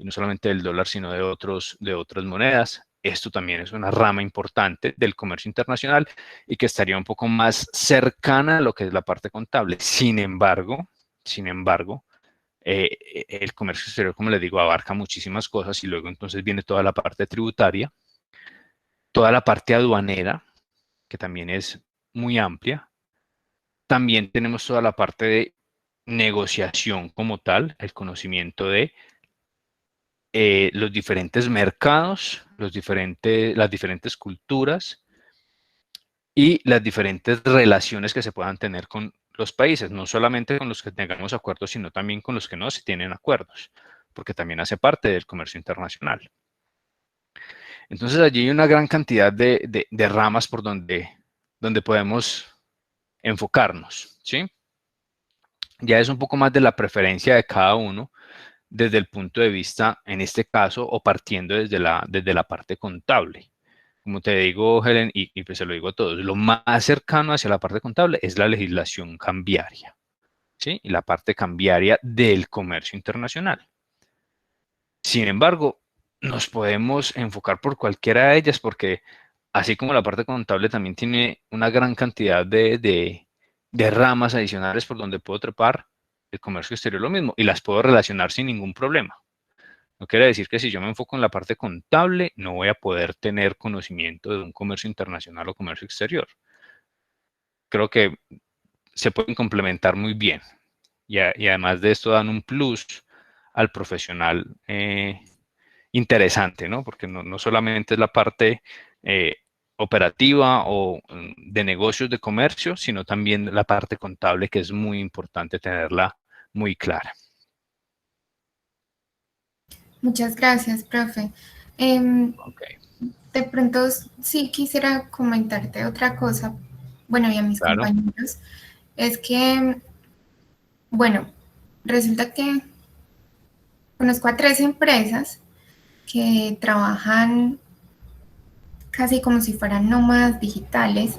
y no solamente del dólar, sino de otras monedas. Esto también es una rama importante del comercio internacional y que estaría un poco más cercana a lo que es la parte contable. Sin embargo, el comercio exterior, como les digo, abarca muchísimas cosas y luego entonces viene toda la parte tributaria, toda la parte aduanera, que también es muy amplia. También tenemos toda la parte de negociación como tal, el conocimiento de los diferentes mercados, las diferentes culturas y las diferentes relaciones que se puedan tener con los países, no solamente con los que tengamos acuerdos, sino también con los que no se tienen acuerdos, porque también hace parte del comercio internacional. Entonces allí hay una gran cantidad de ramas por donde podemos enfocarnos, ¿sí? Ya es un poco más de la preferencia de cada uno desde el punto de vista, en este caso, o partiendo desde la parte contable. Como te digo, Helen, y pues se lo digo a todos, lo más cercano hacia la parte contable es la legislación cambiaria, ¿sí? Y la parte cambiaria del comercio internacional. Sin embargo, nos podemos enfocar por cualquiera de ellas porque así como la parte contable también tiene una gran cantidad de ramas adicionales por donde puedo trepar, el comercio exterior lo mismo y las puedo relacionar sin ningún problema. No quiere decir que si yo me enfoco en la parte contable no voy a poder tener conocimiento de un comercio internacional o comercio exterior. Creo que se pueden complementar muy bien y además de esto dan un plus al profesional interesante, ¿no? Porque no solamente es la parte operativa o de negocios de comercio, sino también la parte contable, que es muy importante tenerla muy clara. Muchas gracias, profe. De pronto sí quisiera comentarte otra cosa, bueno, y a mis compañeros, es que, bueno, resulta que conozco a 3 empresas que trabajan casi como si fueran nómadas digitales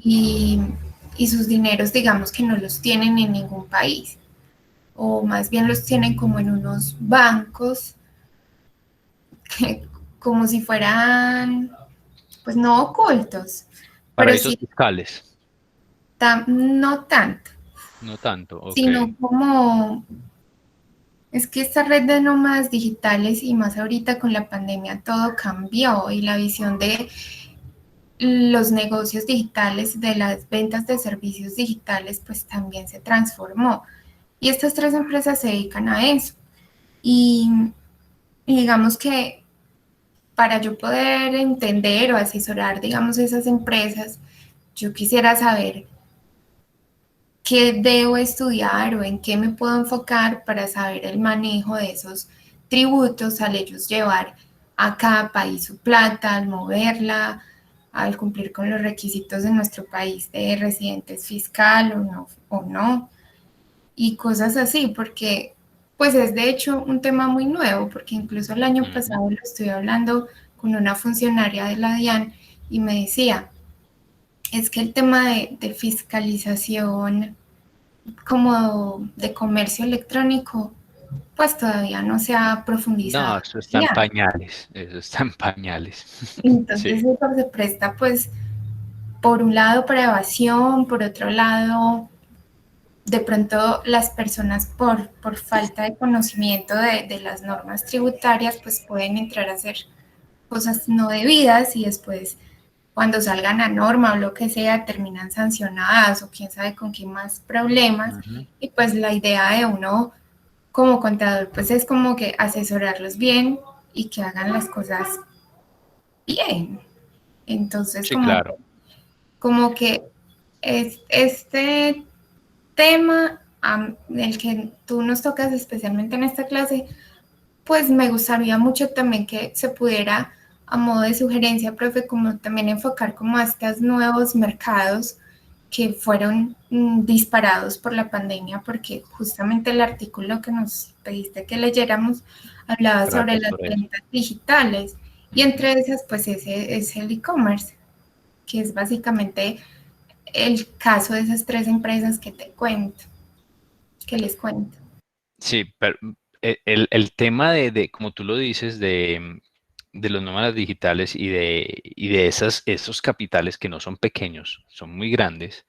y sus dineros, digamos que no los tienen en ningún país, o más bien los tienen como en unos bancos, que, como si fueran, pues no ocultos. Paraísos pero sí, fiscales. No tanto. No tanto, ok. Sino como, es que esta red de nómadas digitales y más ahorita con la pandemia todo cambió y la visión de los negocios digitales, de las ventas de servicios digitales, pues también se transformó. Y estas 3 empresas se dedican a eso. Y digamos que para yo poder entender o asesorar, digamos, esas empresas, yo quisiera saber qué debo estudiar o en qué me puedo enfocar para saber el manejo de esos tributos al ellos llevar a cada país su plata, al moverla, al cumplir con los requisitos de nuestro país de residentes fiscal o no, y cosas así, porque pues es de hecho un tema muy nuevo, porque incluso el año pasado lo estuve hablando con una funcionaria de la DIAN y me decía, es que el tema de fiscalización como de comercio electrónico, pues todavía no se ha profundizado. No, eso está en pañales, eso está en pañales. Entonces Sí. eso se presta pues por un lado para evasión, por otro lado de pronto las personas por falta de conocimiento de las normas tributarias pues pueden entrar a hacer cosas no debidas y después cuando salgan a norma o lo que sea terminan sancionadas o quién sabe con qué más problemas. Y pues la idea de uno como contador pues es como que asesorarlos bien y que hagan las cosas bien. Entonces Sí, claro. como que este tema el que tú nos tocas especialmente en esta clase, pues me gustaría mucho también que se pudiera, a modo de sugerencia, profe, como también enfocar como a estos nuevos mercados que fueron disparados por la pandemia, porque justamente el artículo que nos pediste que leyéramos hablaba sobre las ventas digitales, y entre esas, pues ese es el e-commerce, que es básicamente el caso de esas 3 empresas que te cuento, que les cuento. Sí, pero el tema como tú lo dices, de los nómadas digitales y de esos capitales que no son pequeños, son muy grandes,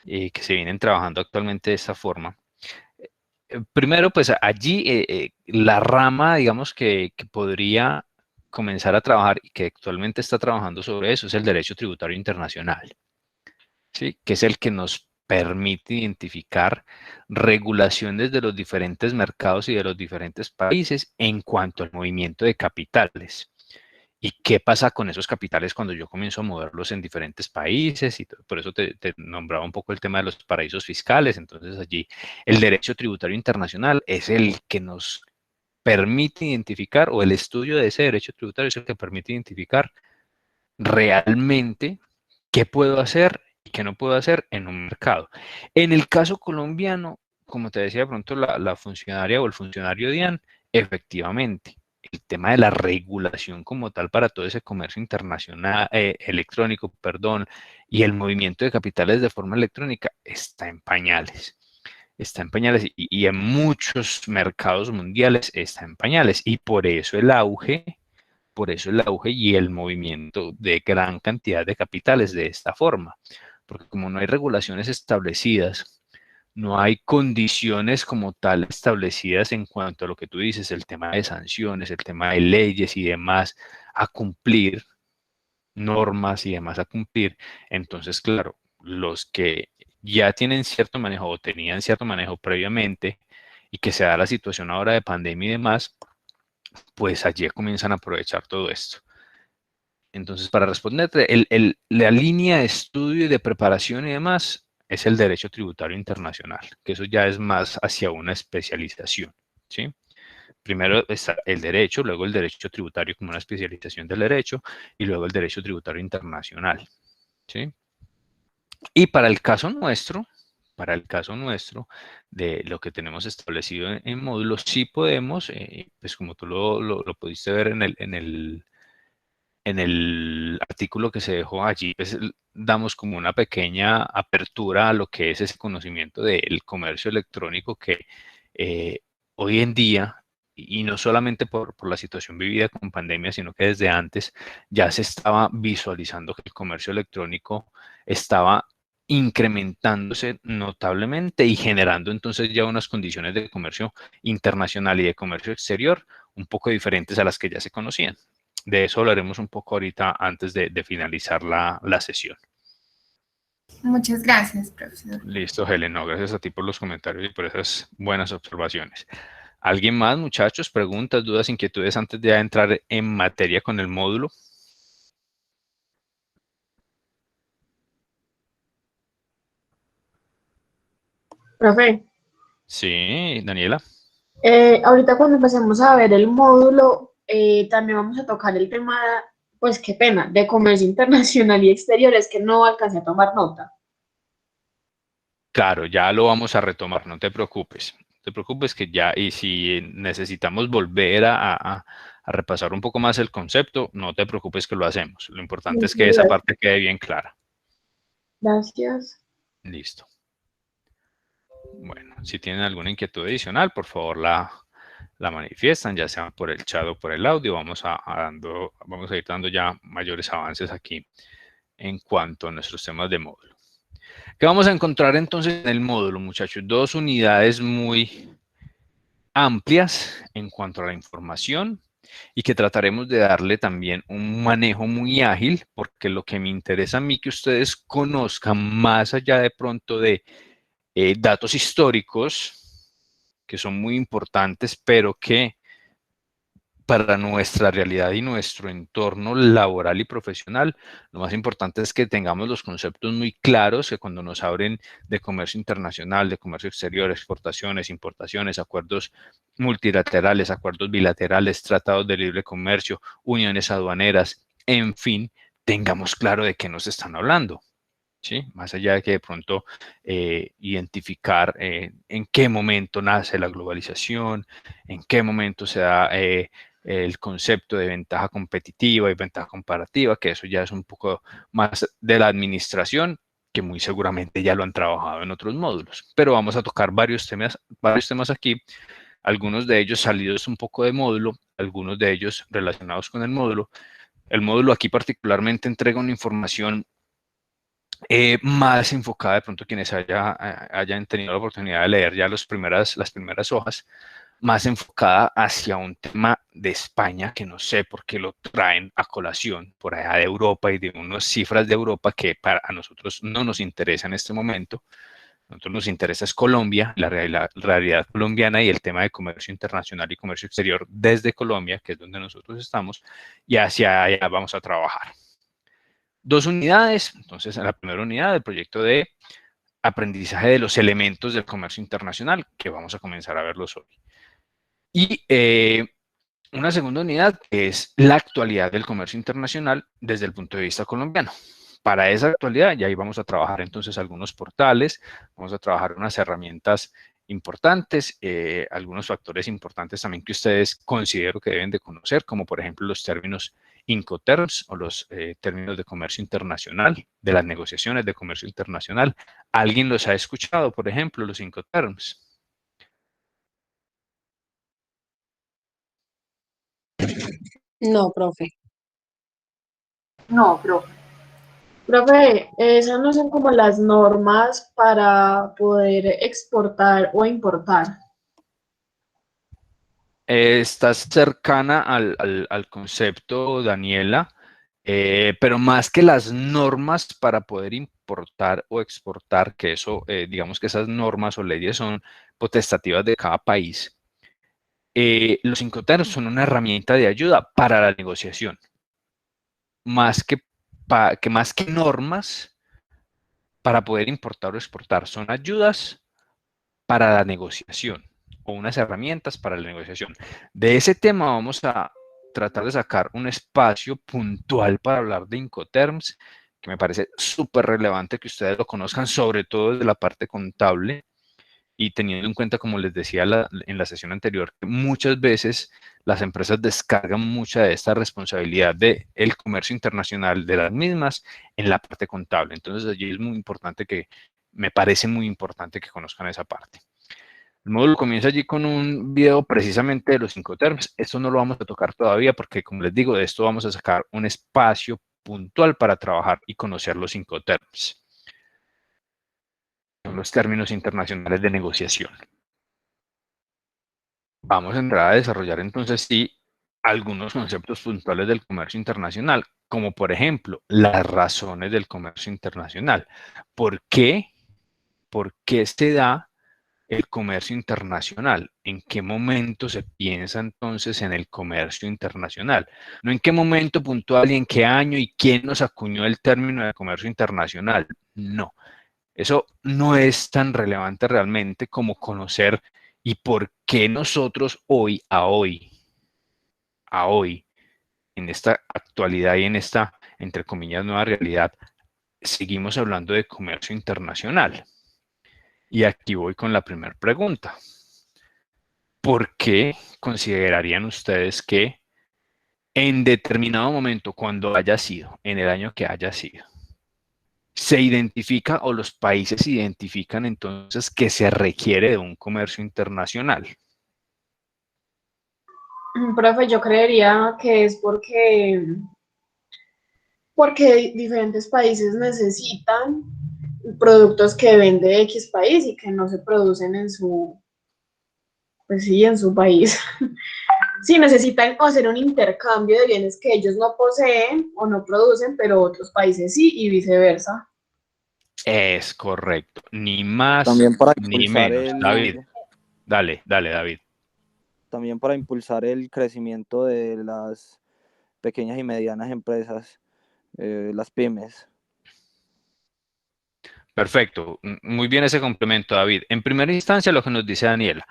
que se vienen trabajando actualmente de esta forma. Primero, pues allí la rama, digamos, que podría comenzar a trabajar y que actualmente está trabajando sobre eso es el derecho tributario internacional, ¿sí? Que es el que nos permite identificar regulaciones de los diferentes mercados y de los diferentes países en cuanto al movimiento de capitales. ¿Y qué pasa con esos capitales cuando yo comienzo a moverlos en diferentes países? Y por eso te nombraba un poco el tema de los paraísos fiscales. Entonces allí el derecho tributario internacional es el que nos permite identificar, o el estudio de ese derecho tributario es el que permite identificar realmente qué puedo hacer y qué no puedo hacer en un mercado. En el caso colombiano, como te decía de pronto la funcionaria o el funcionario DIAN, efectivamente, el tema de la regulación como tal para todo ese comercio internacional, electrónico, perdón, y el movimiento de capitales de forma electrónica está en pañales. Está en pañales y en muchos mercados mundiales está en pañales. Y por eso el auge y el movimiento de gran cantidad de capitales de esta forma. Porque como no hay regulaciones establecidas, no hay condiciones como tal establecidas en cuanto a lo que tú dices, el tema de sanciones, el tema de leyes y demás a cumplir, normas y demás a cumplir, entonces, claro, los que ya tienen cierto manejo o tenían cierto manejo previamente y que se da la situación ahora de pandemia y demás, pues allí comienzan a aprovechar todo esto. Entonces, para responderte, la línea de estudio y de preparación y demás es el derecho tributario internacional, que eso ya es más hacia una especialización, ¿sí? Primero está el derecho, luego el derecho tributario como una especialización del derecho, y luego el derecho tributario internacional, ¿sí? Y para el caso nuestro de lo que tenemos establecido en módulos, sí podemos, pues como tú lo pudiste ver en el artículo que se dejó allí, pues damos como una pequeña apertura a lo que es ese conocimiento del comercio electrónico que hoy en día, y no solamente por la situación vivida con pandemia, sino que desde antes ya se estaba visualizando que el comercio electrónico estaba incrementándose notablemente y generando entonces ya unas condiciones de comercio internacional y de comercio exterior un poco diferentes a las que ya se conocían. De eso hablaremos un poco ahorita antes de finalizar la sesión. Muchas gracias, profesor. Listo, Helen. No, gracias a ti por los comentarios y por esas buenas observaciones. ¿Alguien más, muchachos? ¿Preguntas, dudas, inquietudes antes de entrar en materia con el módulo? Profe, Sí, Daniela. ahorita cuando empecemos a ver el módulo, también vamos a tocar el tema, pues qué pena, de comercio internacional y exterior, es que no alcancé a tomar nota. Claro, ya lo vamos a retomar, no te preocupes. No te preocupes que ya, y si necesitamos volver a repasar un poco más el concepto, no te preocupes que lo hacemos. Lo importante es que esa parte quede bien clara. Gracias. Listo. Bueno, si tienen alguna inquietud adicional, por favor la manifiestan, ya sea por el chat o por el audio. Vamos a ir dando ya mayores avances aquí en cuanto a nuestros temas de módulo. ¿Qué vamos a encontrar entonces en el módulo, muchachos? Dos unidades muy amplias en cuanto a la información y que trataremos de darle también un manejo muy ágil, porque lo que me interesa a mí que ustedes conozcan más allá de pronto de datos históricos, que son muy importantes, pero que para nuestra realidad y nuestro entorno laboral y profesional, lo más importante es que tengamos los conceptos muy claros, que cuando nos abren de comercio internacional, de comercio exterior, exportaciones, importaciones, acuerdos multilaterales, acuerdos bilaterales, tratados de libre comercio, uniones aduaneras, en fin, tengamos claro de qué nos están hablando. ¿Sí? Más allá de que de pronto identificar en qué momento nace la globalización, en qué momento se da el concepto de ventaja competitiva y ventaja comparativa, que eso ya es un poco más de la administración, que muy seguramente ya lo han trabajado en otros módulos. Pero vamos a tocar varios temas aquí, algunos de ellos salidos un poco de módulo, algunos de ellos relacionados con el módulo. El módulo aquí particularmente entrega una información más enfocada de pronto quienes hayan tenido la oportunidad de leer ya las primeras hojas, más enfocada hacia un tema de España, que no sé por qué lo traen a colación por allá de Europa y de unas cifras de Europa que a nosotros no nos interesa en este momento. A nosotros nos interesa es Colombia, la realidad colombiana y el tema de comercio internacional y comercio exterior desde Colombia, que es donde nosotros estamos, y hacia allá vamos a trabajar. Dos unidades, entonces en la primera unidad del proyecto de aprendizaje de los elementos del comercio internacional, que vamos a comenzar a verlos hoy. Y una segunda unidad que es la actualidad del comercio internacional desde el punto de vista colombiano. Para esa actualidad ya ahí vamos a trabajar entonces algunos portales, vamos a trabajar unas herramientas importantes, algunos factores importantes también que ustedes considero que deben de conocer, como por ejemplo los términos Incoterms o los términos de comercio internacional, de las negociaciones de comercio internacional. ¿Alguien los ha escuchado, por ejemplo, los Incoterms? No, profe. No, profe. Profe, esas no son como las normas para poder exportar o importar. Estás cercana al concepto, Daniela, pero más que las normas para poder importar o exportar, que eso, digamos que esas normas o leyes son potestativas de cada país, los Incoterms son una herramienta de ayuda para la negociación, más que normas para poder importar o exportar, son ayudas para la negociación o unas herramientas para la negociación. De ese tema vamos a tratar de sacar un espacio puntual para hablar de Incoterms, que me parece súper relevante que ustedes lo conozcan, sobre todo desde la parte contable, y teniendo en cuenta, como les decía en la sesión anterior, que muchas veces las empresas descargan mucha de esta responsabilidad del comercio internacional de las mismas en la parte contable. Entonces allí es muy importante me parece muy importante que conozcan esa parte. El módulo comienza allí con un video precisamente de los Incoterms. Esto no lo vamos a tocar todavía porque, como les digo, de esto vamos a sacar un espacio puntual para trabajar y conocer los Incoterms. Son los términos internacionales de negociación. Vamos a entrar a desarrollar entonces sí algunos conceptos puntuales del comercio internacional, como por ejemplo las razones del comercio internacional. ¿Por qué? ¿Por qué se da el comercio internacional? ¿En qué momento se piensa entonces en el comercio internacional? No en qué momento puntual y en qué año y quién nos acuñó el término de comercio internacional. No, eso no es tan relevante realmente como conocer y por qué nosotros hoy, en esta actualidad y en esta, entre comillas, nueva realidad, seguimos hablando de comercio internacional. Y aquí voy con la primera pregunta. ¿Por qué considerarían ustedes que en determinado momento, cuando haya sido, en el año que haya sido, se identifica o los países identifican entonces que se requiere de un comercio internacional. Profe, yo creería que es porque diferentes países necesitan productos que vende X país y que no se producen en su, pues sí, en su país. Sí, necesitan hacer un intercambio de bienes que ellos no poseen o no producen, pero otros países sí, y viceversa. Es correcto, ni más También para ni impulsar menos. David, dale, David. también para impulsar el crecimiento de las pequeñas y medianas empresas, las pymes. Perfecto, muy bien ese complemento, David. En primera instancia, lo que nos dice Daniela,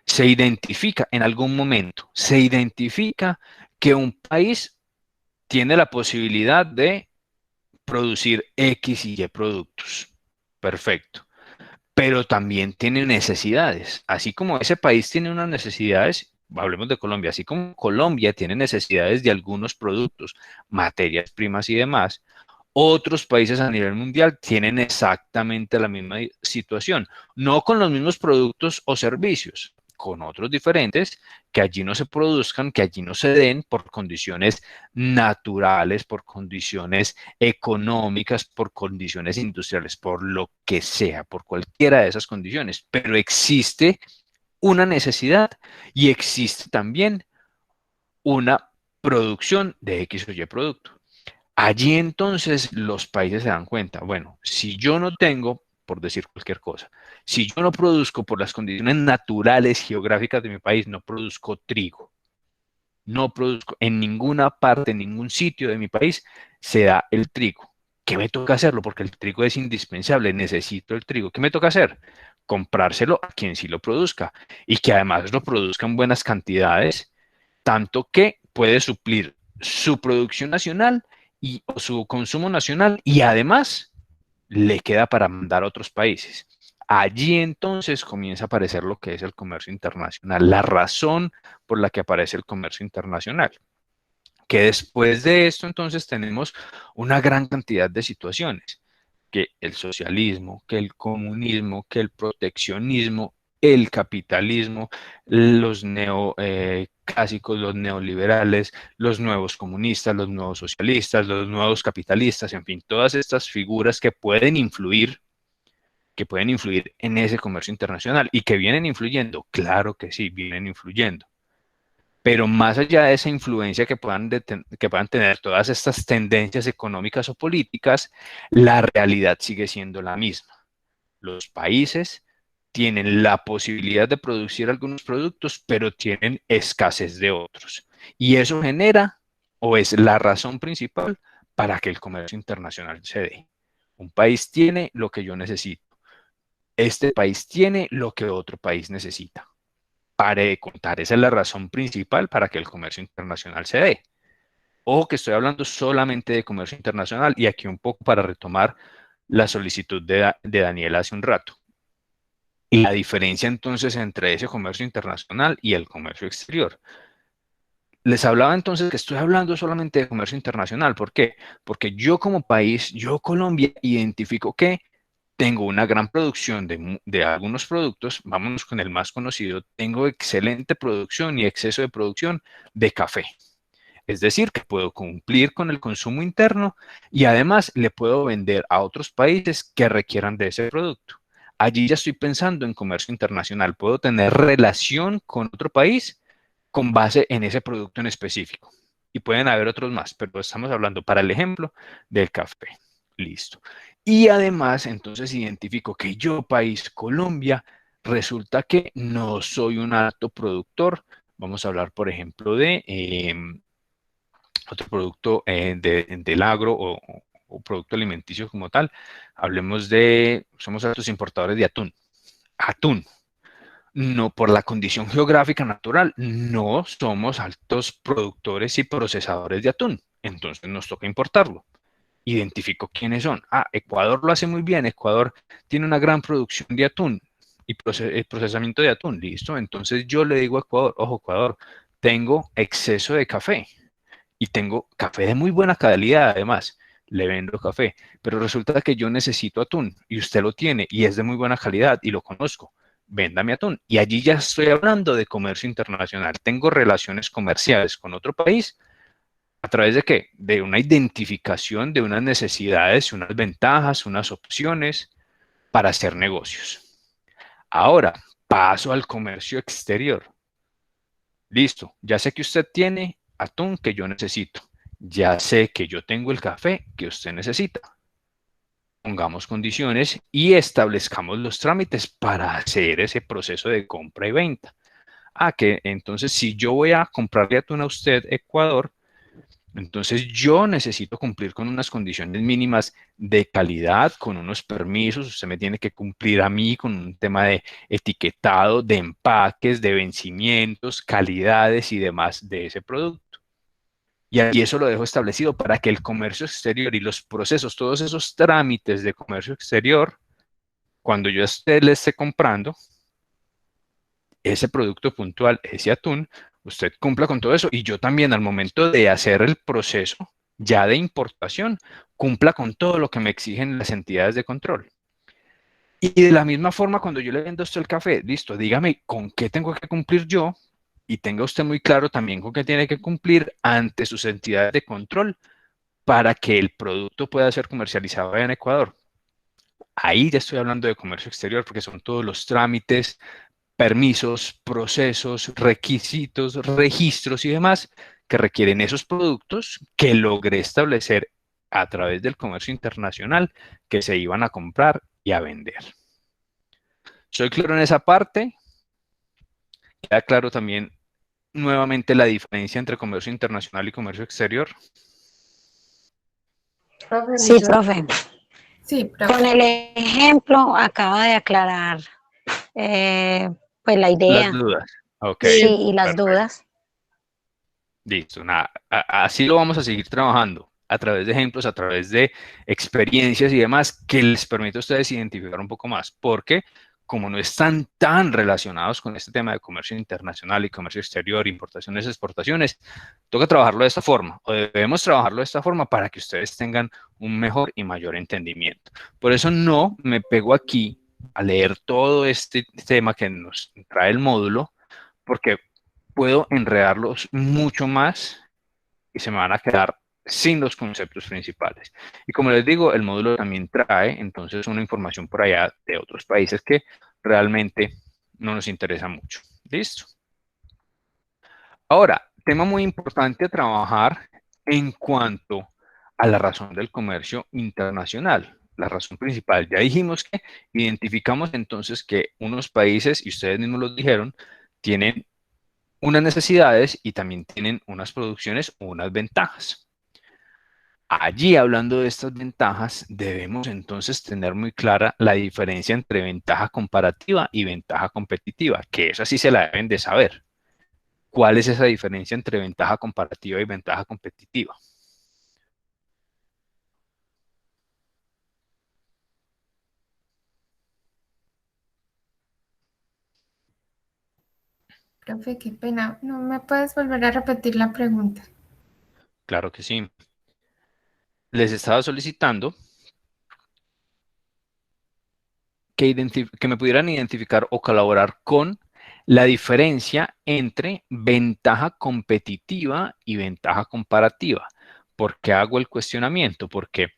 se identifica en algún momento, se identifica que un país tiene la posibilidad de producir X y Y productos. Perfecto. Pero también tiene necesidades. Así como ese país tiene unas necesidades, hablemos de Colombia, así como Colombia tiene necesidades de algunos productos, materias primas y demás, otros países a nivel mundial tienen exactamente la misma situación, no con los mismos productos o servicios, con otros diferentes, que allí no se produzcan, que allí no se den por condiciones naturales, por condiciones económicas, por condiciones industriales, por lo que sea, por cualquiera de esas condiciones. Pero existe una necesidad y existe también una producción de X o Y producto. Allí entonces los países se dan cuenta, bueno, si yo no tengo, por decir cualquier cosa, si yo no produzco por las condiciones naturales geográficas de mi país, no produzco trigo, no produzco en ninguna parte, en ningún sitio de mi país se da el trigo. ¿Qué me toca hacerlo? Porque el trigo es indispensable, necesito el trigo. ¿Qué me toca hacer? Comprárselo a quien sí lo produzca y que además lo produzca en buenas cantidades, tanto que puede suplir su producción nacional y o su consumo nacional y además le queda para mandar a otros países. Allí entonces comienza a aparecer lo que es el comercio internacional, la razón por la que aparece el comercio internacional. Que después de esto entonces tenemos una gran cantidad de situaciones, que el socialismo, que el comunismo, que el proteccionismo, el capitalismo, los neoclásicos, los neoliberales, los nuevos comunistas, los nuevos socialistas, los nuevos capitalistas, en fin, todas estas figuras que pueden influir en ese comercio internacional y que vienen influyendo, claro que sí, vienen influyendo. Pero más allá de esa influencia que puedan tener todas estas tendencias económicas o políticas, la realidad sigue siendo la misma. Los países tienen la posibilidad de producir algunos productos, pero tienen escasez de otros. Y eso genera, o es la razón principal para que el comercio internacional se dé. Un país tiene lo que yo necesito. Este país tiene lo que otro país necesita. Pare de contar, esa es la razón principal para que el comercio internacional se dé. Ojo que estoy hablando solamente de comercio internacional y aquí un poco para retomar la solicitud de Daniel hace un rato. Y la diferencia entonces entre ese comercio internacional y el comercio exterior. Les hablaba entonces que estoy hablando solamente de comercio internacional. ¿Por qué? Porque yo como país, yo Colombia, identifico que tengo una gran producción de algunos productos, vámonos con el más conocido, tengo excelente producción y exceso de producción de café. Es decir, que puedo cumplir con el consumo interno y además le puedo vender a otros países que requieran de ese producto. Allí ya estoy pensando en comercio internacional. Puedo tener relación con otro país con base en ese producto en específico. Y pueden haber otros más, pero estamos hablando para el ejemplo del café. Listo. Y además, entonces identifico que yo, país Colombia, resulta que no soy un alto productor. Vamos a hablar, por ejemplo, de otro producto del agro o producto alimenticio como tal. Hablemos de, somos altos importadores de atún. Atún. No, por la condición geográfica natural, no somos altos productores y procesadores de atún. Entonces nos toca importarlo. Identifico quiénes son. Ah, Ecuador lo hace muy bien. Ecuador tiene una gran producción de atún y procesamiento de atún. Listo. Entonces yo le digo a Ecuador, ojo, Ecuador, tengo exceso de café y tengo café de muy buena calidad además. le vendo café, pero resulta que yo necesito atún y usted lo tiene y es de muy buena calidad y lo conozco. Véndame atún. Y allí ya estoy hablando de comercio internacional. Tengo relaciones comerciales con otro país. ¿A través de qué? De una identificación de unas necesidades, unas ventajas, unas opciones para hacer negocios. Ahora, paso al comercio exterior. Listo, ya sé que usted tiene atún que yo necesito. Ya sé que yo tengo el café que usted necesita. Pongamos condiciones y establezcamos los trámites para hacer ese proceso de compra y venta. Que entonces si yo voy a comprarle atún a usted, Ecuador, entonces yo necesito cumplir con unas condiciones mínimas de calidad, con unos permisos, usted me tiene que cumplir a mí con un tema de etiquetado, de empaques, de vencimientos, calidades y demás de ese producto. Y aquí eso lo dejo establecido para que el comercio exterior y los procesos, todos esos trámites de comercio exterior, cuando yo le esté comprando ese producto puntual, ese atún, usted cumpla con todo eso y yo también al momento de hacer el proceso ya de importación, cumpla con todo lo que me exigen las entidades de control. Y de la misma forma, cuando yo le vendo a usted el café, listo, dígame con qué tengo que cumplir yo y tenga usted muy claro también con qué tiene que cumplir ante sus entidades de control para que el producto pueda ser comercializado en Ecuador. Ahí ya estoy hablando de comercio exterior porque son todos los trámites, permisos, procesos, requisitos, registros y demás que requieren esos productos que logré establecer a través del comercio internacional que se iban a comprar y a vender. ¿Soy claro en esa parte? ¿Queda claro también nuevamente la diferencia entre comercio internacional y comercio exterior? Sí, profe. Sí, profe. Con el ejemplo acaba de aclarar pues la idea. Las dudas. Ok. Sí, y las Perfecto. dudas. Listo, nada, así lo vamos a seguir trabajando, a través de ejemplos, a través de experiencias y demás, que les permite a ustedes identificar un poco más, porque como no están tan relacionados con este tema de comercio internacional y comercio exterior, importaciones, exportaciones, toca trabajarlo de esta forma, o debemos trabajarlo de esta forma para que ustedes tengan un mejor y mayor entendimiento. Por eso no me pego aquí a leer todo este tema que nos trae el módulo, porque puedo enredarlos mucho más y se me van a quedar sin los conceptos principales. Y como les digo, el módulo también trae entonces una información por allá de otros países que realmente no nos interesa mucho. ¿Listo? Ahora, tema muy importante a trabajar en cuanto a la razón del comercio internacional. La razón principal. Ya dijimos que identificamos entonces que unos países, y ustedes mismos lo dijeron, tienen unas necesidades y también tienen unas producciones o unas ventajas. Allí, hablando de estas ventajas, debemos entonces tener muy clara la diferencia entre ventaja comparativa y ventaja competitiva, que esa sí se la deben de saber. ¿Cuál es esa diferencia entre ventaja comparativa y ventaja competitiva? Profe, qué pena. ¿No me puedes volver a repetir la pregunta? Claro que sí. Les estaba solicitando que me pudieran identificar o colaborar con la diferencia entre ventaja competitiva y ventaja comparativa. ¿Por qué hago el cuestionamiento? Porque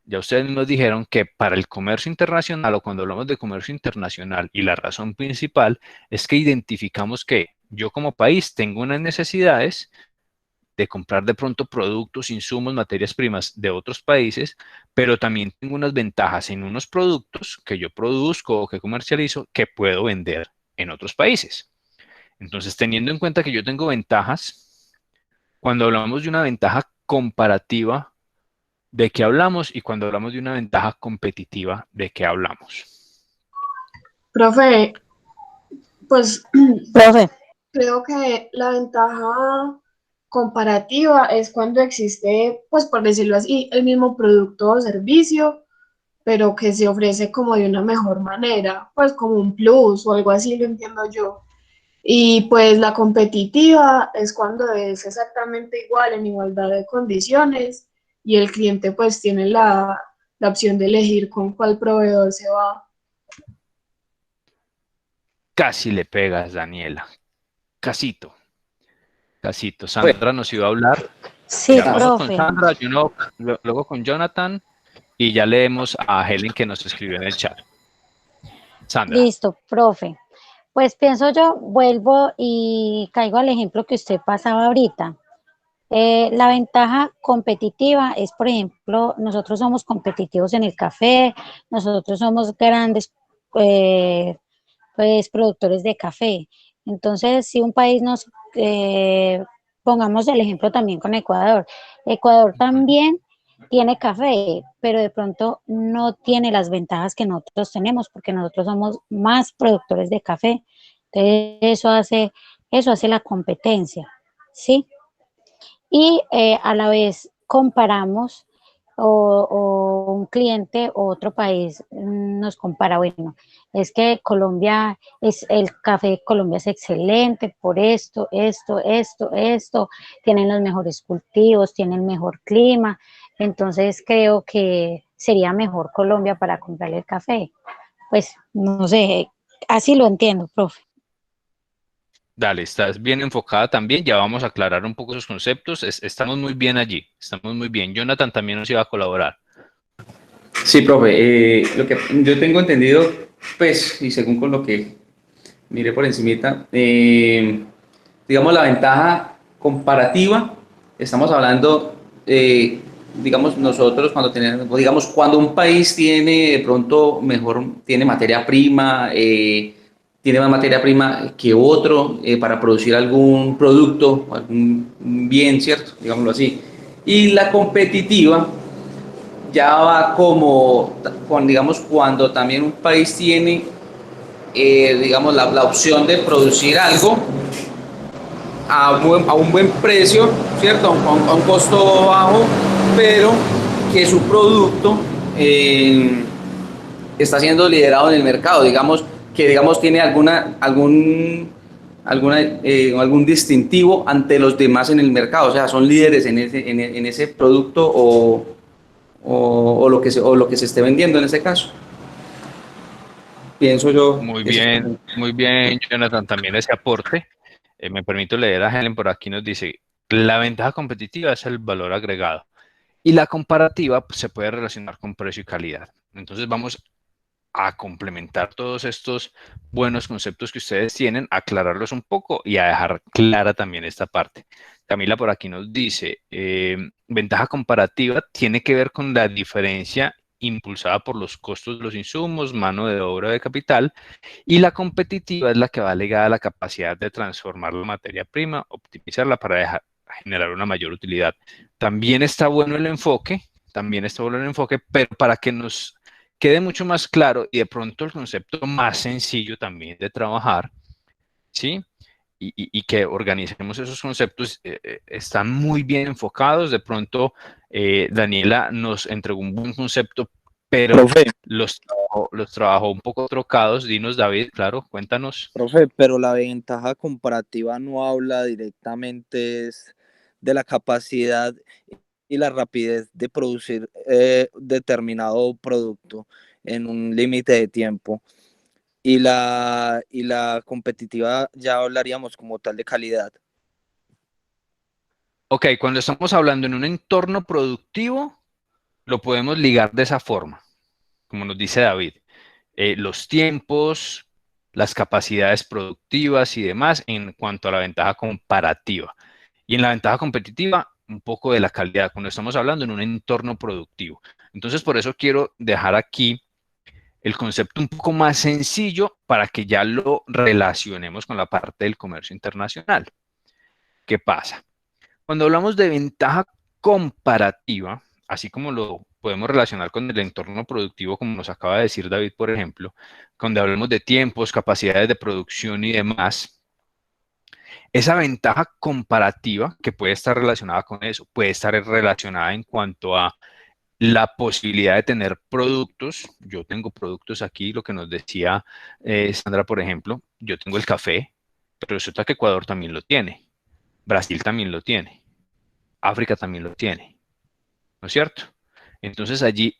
ya ustedes mismos dijeron que para el comercio internacional o cuando hablamos de comercio internacional y la razón principal es que identificamos que yo como país tengo unas necesidades de comprar de pronto productos, insumos, materias primas de otros países, pero también tengo unas ventajas en unos productos que yo produzco o que comercializo que puedo vender en otros países. Entonces, teniendo en cuenta que yo tengo ventajas, cuando hablamos de una ventaja comparativa, ¿de qué hablamos? Y cuando hablamos de una ventaja competitiva, ¿de qué hablamos? Profe, pues Profe, creo que la ventaja comparativa es cuando existe, pues por decirlo así, el mismo producto o servicio, pero que se ofrece como de una mejor manera, pues como un plus o algo así, lo entiendo yo. Y pues la competitiva es cuando es exactamente igual en igualdad de condiciones, y el cliente pues tiene la opción de elegir con cuál proveedor se va. Casi le pegas, Daniela. Casito. Casito. Sandra nos iba a hablar. Sí, Ya, vamos con profe. Sandra, luego con Jonathan, y ya leemos a Helen que nos escribió en el chat. Sandra. Listo, profe. Pues pienso yo, vuelvo y caigo al ejemplo que usted pasaba ahorita. La ventaja competitiva es, por ejemplo, nosotros somos competitivos en el café, nosotros somos grandes pues, productores de café. Entonces, si un país pongamos el ejemplo también con Ecuador. Ecuador también tiene café, pero de pronto no tiene las ventajas que nosotros tenemos porque nosotros somos más productores de café. Entonces, eso hace la competencia, ¿sí? Y a la vez comparamos o un cliente o otro país nos compara, bueno, es que Colombia, el café de Colombia es excelente por esto, tienen los mejores cultivos, tienen mejor clima, entonces creo que sería mejor Colombia para comprarle el café. Pues no sé, así lo entiendo, profe. Dale, estás bien enfocada también. Ya vamos a aclarar un poco esos conceptos. Estamos muy bien allí. Estamos muy bien. Jonathan también nos iba a colaborar. Sí, profe, lo que yo tengo entendido, pues, y según con lo que miré por encimita, digamos la ventaja comparativa, estamos hablando, digamos nosotros cuando tenemos, digamos cuando un país tiene de pronto tiene materia prima, tiene más materia prima que otro para producir algún producto, algún bien, ¿cierto? Digámoslo así. Y la competitiva ya va digamos, cuando también un país tiene, digamos, la opción de producir algo a un buen precio, ¿cierto? A un costo bajo, pero que su producto está siendo liderado en el mercado, digamos, que digamos tiene algún distintivo ante los demás en el mercado, o sea, son líderes en ese producto o lo que se esté vendiendo en ese caso. Pienso yo. Muy bien, Jonathan, también ese aporte. Me permito leer a Helen por aquí, nos dice, la ventaja competitiva es el valor agregado y la comparativa pues, se puede relacionar con precio y calidad. Entonces vamos a complementar todos estos buenos conceptos que ustedes tienen, aclararlos un poco y a dejar clara también esta parte. Camila por aquí nos dice, ventaja comparativa tiene que ver con la diferencia impulsada por los costos de los insumos, mano de obra de capital, y la competitiva es la que va ligada a la capacidad de transformar la materia prima, optimizarla para generar una mayor utilidad. También está bueno el enfoque, pero para que nos quede mucho más claro y de pronto el concepto más sencillo también de trabajar, ¿sí? Y que organicemos esos conceptos, están muy bien enfocados. De pronto, Daniela nos entregó un buen concepto, pero Profe, los trabajó un poco trocados. Dinos, David, claro, cuéntanos. profe, pero la ventaja comparativa no habla directamente de la capacidad y la rapidez de producir determinado producto en un límite de tiempo. Y la competitiva ya hablaríamos como tal de calidad. Ok, cuando estamos hablando en un entorno productivo, lo podemos ligar de esa forma, como nos dice David. Los tiempos, las capacidades productivas y demás en cuanto a la ventaja comparativa. Y en la ventaja competitiva, un poco de la calidad, cuando estamos hablando en un entorno productivo. Entonces, por eso quiero dejar aquí el concepto un poco más sencillo para que ya lo relacionemos con la parte del comercio internacional. ¿Qué pasa? Cuando hablamos de ventaja comparativa, así como lo podemos relacionar con el entorno productivo, como nos acaba de decir David, por ejemplo, cuando hablamos de tiempos, capacidades de producción y demás, esa ventaja comparativa que puede estar relacionada con eso, puede estar relacionada en cuanto a la posibilidad de tener productos. Yo tengo productos aquí, lo que nos decía Sandra, por ejemplo, yo tengo el café, pero resulta que Ecuador también lo tiene, Brasil también lo tiene, África también lo tiene. ¿no es cierto? Entonces allí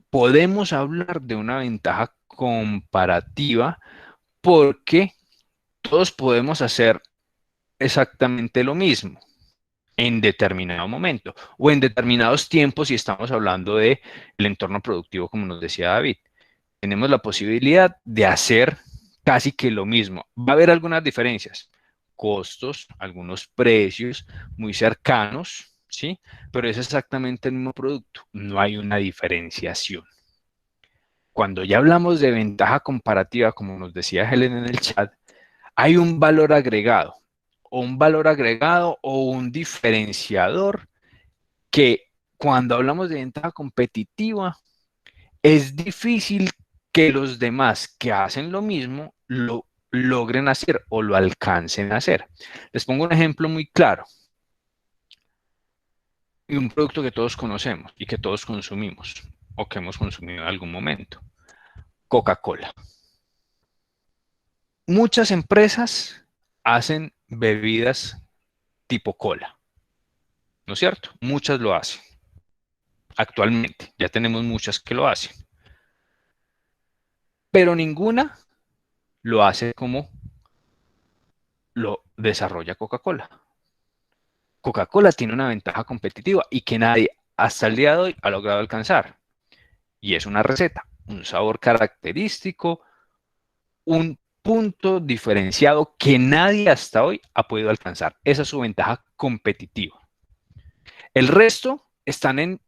podemos hablar de una ventaja comparativa porque todos podemos hacer exactamente lo mismo en determinado momento o en determinados tiempos si estamos hablando del entorno productivo, como nos decía David. Tenemos la posibilidad de hacer casi que lo mismo. Va a haber algunas diferencias, costos, algunos precios muy cercanos, ¿sí? Pero es exactamente el mismo producto, no hay una diferenciación. Cuando ya hablamos de ventaja comparativa, como nos decía Helen en el chat, hay un valor agregado, o un diferenciador que cuando hablamos de ventaja competitiva, es difícil que los demás que hacen lo mismo lo logren hacer o lo alcancen a hacer. Les pongo un ejemplo muy claro. Y un producto que todos conocemos y que todos consumimos o que hemos consumido en algún momento. Coca-Cola. Muchas empresas hacen bebidas tipo cola, ¿no es cierto? Muchas lo hacen. Actualmente, ya tenemos muchas que lo hacen. Pero ninguna lo hace como lo desarrolla Coca-Cola. Coca-Cola tiene una ventaja competitiva y que nadie hasta el día de hoy ha logrado alcanzar. Y es una receta, un sabor característico, un punto diferenciado que nadie hasta hoy ha podido alcanzar. Esa es su ventaja competitiva. El resto están en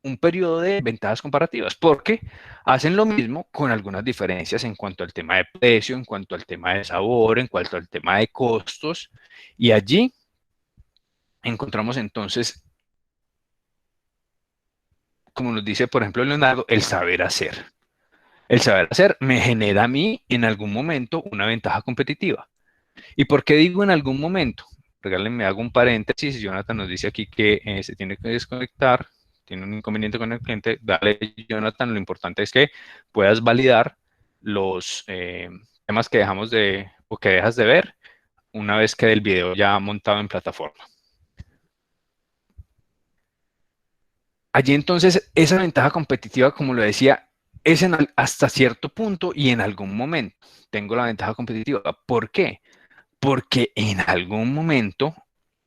un periodo de ventajas comparativas porque hacen lo mismo con algunas diferencias en cuanto al tema de precio, en cuanto al tema de sabor, en cuanto al tema de costos. Y allí encontramos entonces, como nos dice, por ejemplo, Leonardo, el saber hacer. El saber hacer me genera a mí en algún momento una ventaja competitiva. ¿Y por qué digo en algún momento? Regálenme, hago un paréntesis. Jonathan nos dice aquí que se tiene que desconectar, tiene un inconveniente con el cliente. Dale, Jonathan, lo importante es que puedas validar los temas que dejamos de o que dejas de ver una vez quede el video ya montado en plataforma. Allí entonces esa ventaja competitiva, como lo decía, es hasta cierto punto y en algún momento tengo la ventaja competitiva. ¿Por qué? Porque en algún momento,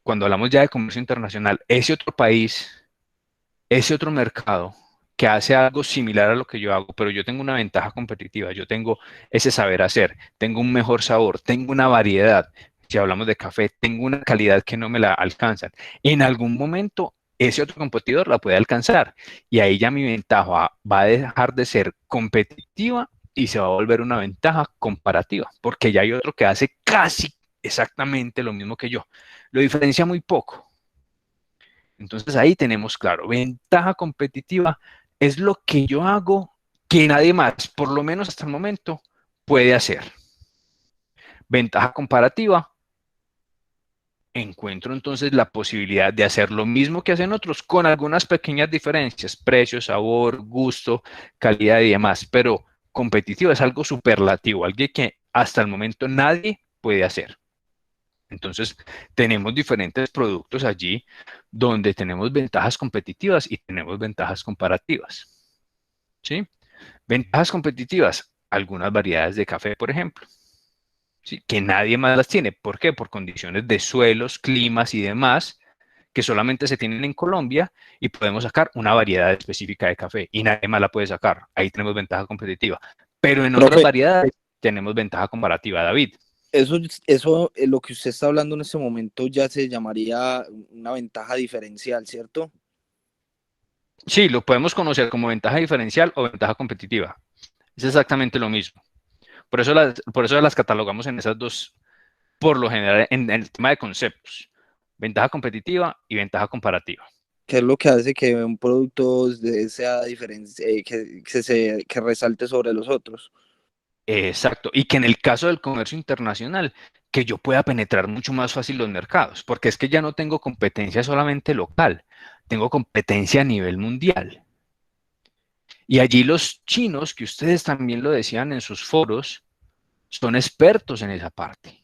cuando hablamos ya de comercio internacional, ese otro país, ese otro mercado que hace algo similar a lo que yo hago, pero yo tengo una ventaja competitiva, yo tengo ese saber hacer, tengo un mejor sabor, tengo una variedad. Si hablamos de café, tengo una calidad que no me la alcanzan. En algún momento, ese otro competidor la puede alcanzar y ahí ya mi ventaja va a dejar de ser competitiva y se va a volver una ventaja comparativa, porque ya hay otro que hace casi exactamente lo mismo que yo. Lo diferencia muy poco. Entonces ahí tenemos claro, ventaja competitiva es lo que yo hago que nadie más, por lo menos hasta el momento, puede hacer. Ventaja comparativa, encuentro entonces la posibilidad de hacer lo mismo que hacen otros con algunas pequeñas diferencias, precio, sabor, gusto, calidad y demás, pero competitivo es algo superlativo, algo que hasta el momento nadie puede hacer. Entonces, tenemos diferentes productos allí donde tenemos ventajas competitivas y tenemos ventajas comparativas. ¿Sí? Ventajas competitivas, algunas variedades de café, por ejemplo, ¿sí? Que nadie más las tiene. ¿Por qué? Por condiciones de suelos, climas y demás, que solamente se tienen en Colombia y podemos sacar una variedad específica de café y nadie más la puede sacar. Ahí tenemos ventaja competitiva. Pero en otras Profe, variedades tenemos ventaja comparativa, David. eso lo que usted está hablando en este momento ya se llamaría una ventaja diferencial, ¿cierto? Sí, lo podemos conocer como ventaja diferencial o ventaja competitiva. Es exactamente lo mismo. Por eso las catalogamos en esas dos, por lo general, en el tema de conceptos. Ventaja competitiva y ventaja comparativa. ¿Qué es lo que hace que un producto sea diferente, que resalte sobre los otros? Exacto. Y que en el caso del comercio internacional, que yo pueda penetrar mucho más fácil los mercados, porque es que ya no tengo competencia solamente local, tengo competencia a nivel mundial. Y allí los chinos, que ustedes también lo decían en sus foros, son expertos en esa parte.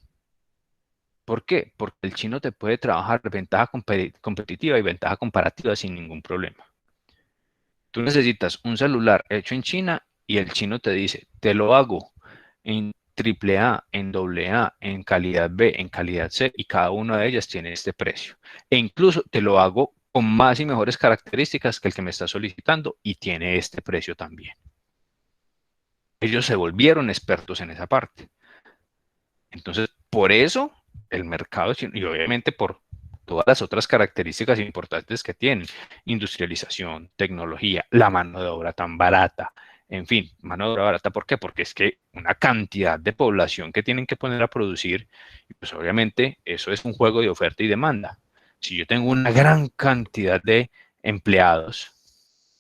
¿Por qué? Porque el chino te puede trabajar ventaja competitiva y ventaja comparativa sin ningún problema. Tú necesitas un celular hecho en China y el chino te dice, te lo hago en AAA, en AA, en calidad B, en calidad C, y cada una de ellas tiene este precio. E incluso te lo hago con más y mejores características que el que me está solicitando y tiene este precio también. Ellos se volvieron expertos en esa parte. Entonces, por eso el mercado chino, y obviamente por todas las otras características importantes que tienen, industrialización, tecnología, la mano de obra tan barata, en fin, mano de obra barata, ¿por qué? Porque es que una cantidad de población que tienen que poner a producir, y pues obviamente eso es un juego de oferta y demanda. Si yo tengo una gran cantidad de empleados,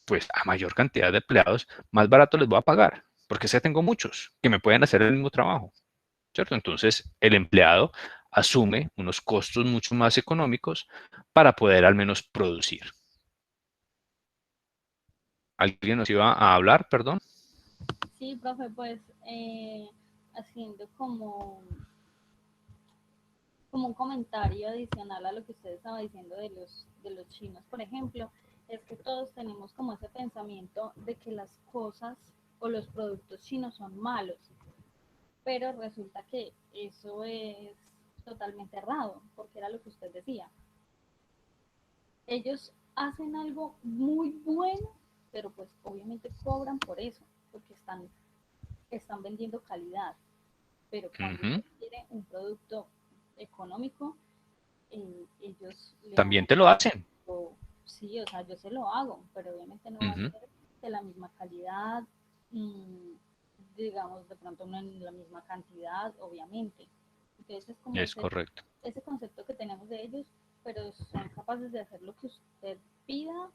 pues a mayor cantidad de empleados, más barato les voy a pagar, porque sé que tengo muchos que me pueden hacer el mismo trabajo, ¿cierto? Entonces, el empleado asume unos costos mucho más económicos para poder al menos producir. ¿Alguien nos iba a hablar, perdón? Sí, profe, pues haciendo como un comentario adicional a lo que usted estaba diciendo de los chinos, por ejemplo, es que todos tenemos como ese pensamiento de que las cosas o los productos chinos son malos, pero resulta que eso es totalmente errado, porque era lo que usted decía. Ellos hacen algo muy bueno, pero pues obviamente cobran por eso, porque están vendiendo calidad, pero cuando usted quiere un producto económico, ellos le van También a te lo hacen. sí, o sea, yo se lo hago, pero obviamente no va a ser de la misma calidad, digamos, de pronto no en la misma cantidad, obviamente. Entonces es como correcto. ese concepto que tenemos de ellos, pero son capaces de hacer lo que usted pida,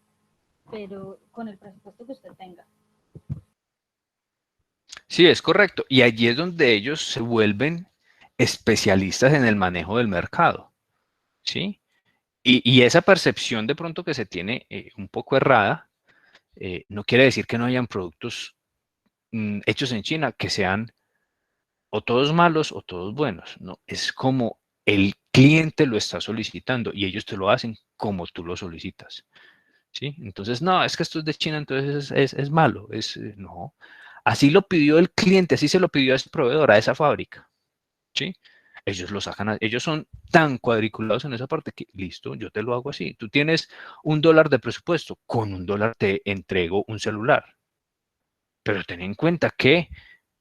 pero con el presupuesto que usted tenga. Sí, es correcto. Y allí es donde ellos se vuelven especialistas en el manejo del mercado, ¿sí? Y esa percepción de pronto que se tiene un poco errada, no quiere decir que no hayan productos hechos en China que sean o todos malos o todos buenos, ¿no? Es como el cliente lo está solicitando y ellos te lo hacen como tú lo solicitas, ¿sí? Entonces, no, es que esto es de China, entonces es malo, no. Así lo pidió el cliente, así se lo pidió a ese proveedor, a esa fábrica, ¿sí? Ellos lo sacan, ellos son tan cuadriculados en esa parte que, listo, yo te lo hago así. Tú tienes $1 de presupuesto, con $1 te entrego un celular. Pero ten en cuenta que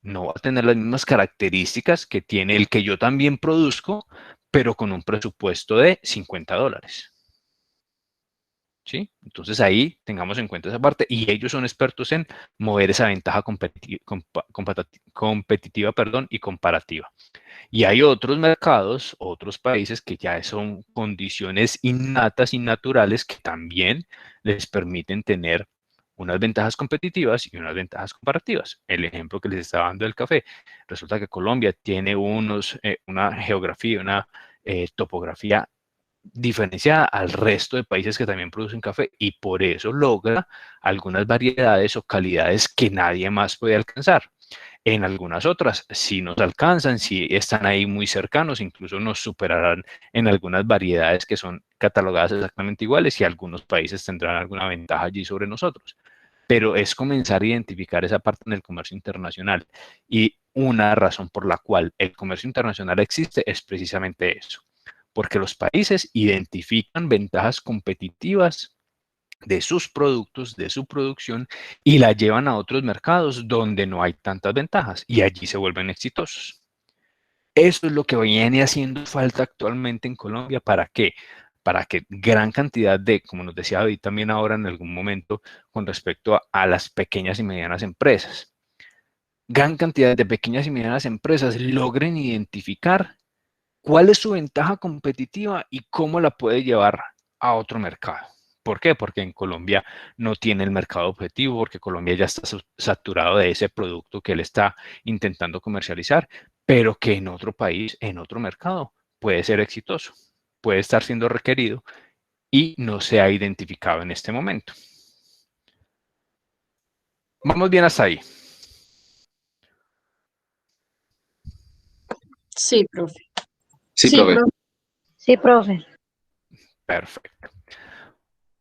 no va a tener las mismas características que tiene el que yo también produzco, pero con un presupuesto de $50. ¿Sí? Entonces ahí tengamos en cuenta esa parte y ellos son expertos en mover esa ventaja competitiva, perdón, y comparativa. Y hay otros mercados, otros países que ya son condiciones innatas y naturales que también les permiten tener unas ventajas competitivas y unas ventajas comparativas. El ejemplo que les estaba dando del café. Resulta que Colombia tiene una geografía, una topografía diferenciada al resto de países que también producen café y por eso logra algunas variedades o calidades que nadie más puede alcanzar. En algunas otras sí nos alcanzan, sí están ahí muy cercanos, incluso nos superarán en algunas variedades que son catalogadas exactamente iguales y algunos países tendrán alguna ventaja allí sobre nosotros. Pero es comenzar a identificar esa parte en el comercio internacional. Y una razón por la cual el comercio internacional existe es precisamente eso, porque los países identifican ventajas competitivas de sus productos, de su producción, y la llevan a otros mercados donde no hay tantas ventajas y allí se vuelven exitosos. Eso es lo que viene haciendo falta actualmente en Colombia. ¿Para qué? Para que gran cantidad de, como nos decía David también ahora en algún momento, con respecto a las pequeñas y medianas empresas, gran cantidad de pequeñas y medianas empresas logren identificar cuál es su ventaja competitiva y cómo la puede llevar a otro mercado. ¿Por qué? Porque en Colombia no tiene el mercado objetivo, porque Colombia ya está saturado de ese producto que él está intentando comercializar, pero que en otro país, en otro mercado, puede ser exitoso, puede estar siendo requerido y no se ha identificado en este momento. Vamos bien hasta ahí. Sí, profe. Sí, profe. Sí, profe. Perfecto.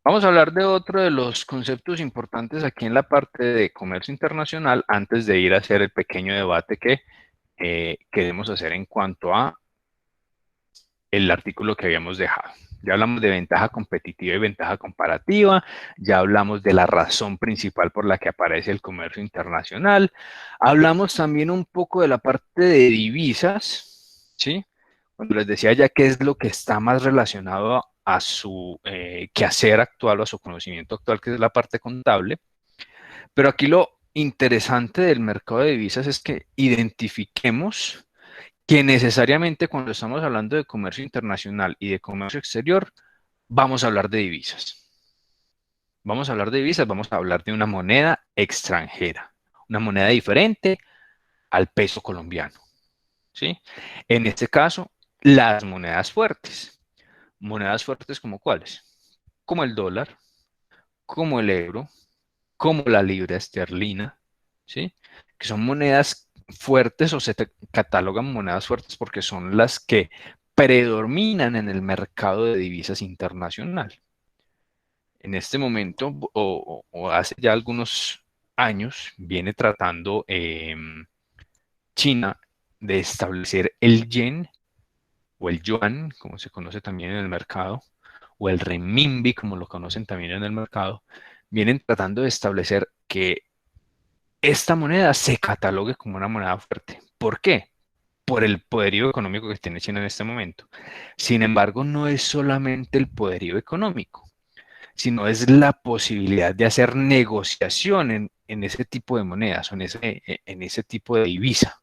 Vamos a hablar de otro de los conceptos importantes aquí en la parte de comercio internacional antes de ir a hacer el pequeño debate que queremos hacer en cuanto a el artículo que habíamos dejado. Ya hablamos de ventaja competitiva y ventaja comparativa, ya hablamos de la razón principal por la que aparece el comercio internacional, hablamos también un poco de la parte de divisas, ¿sí? Cuando les decía ya qué es lo que está más relacionado a su quehacer actual o a su conocimiento actual, que es la parte contable. Pero aquí lo interesante del mercado de divisas es que identifiquemos que necesariamente cuando estamos hablando de comercio internacional y de comercio exterior, vamos a hablar de divisas. Vamos a hablar de divisas, vamos a hablar de una moneda extranjera, una moneda diferente al peso colombiano, ¿sí? En este caso, las monedas fuertes. Monedas fuertes como cuáles? Como el dólar, como el euro, como la libra esterlina, ¿sí? Que son monedas fuertes o se catalogan monedas fuertes porque son las que predominan en el mercado de divisas internacional. En este momento, o hace ya algunos años, viene tratando China de establecer el yen o el yuan, como se conoce también en el mercado, o el renminbi, como lo conocen también en el mercado, vienen tratando de establecer que esta moneda se catalogue como una moneda fuerte. ¿Por qué? Por el poderío económico que tiene China en este momento. Sin embargo, no es solamente el poderío económico, sino es la posibilidad de hacer negociación en ese tipo de monedas o en ese tipo de divisa.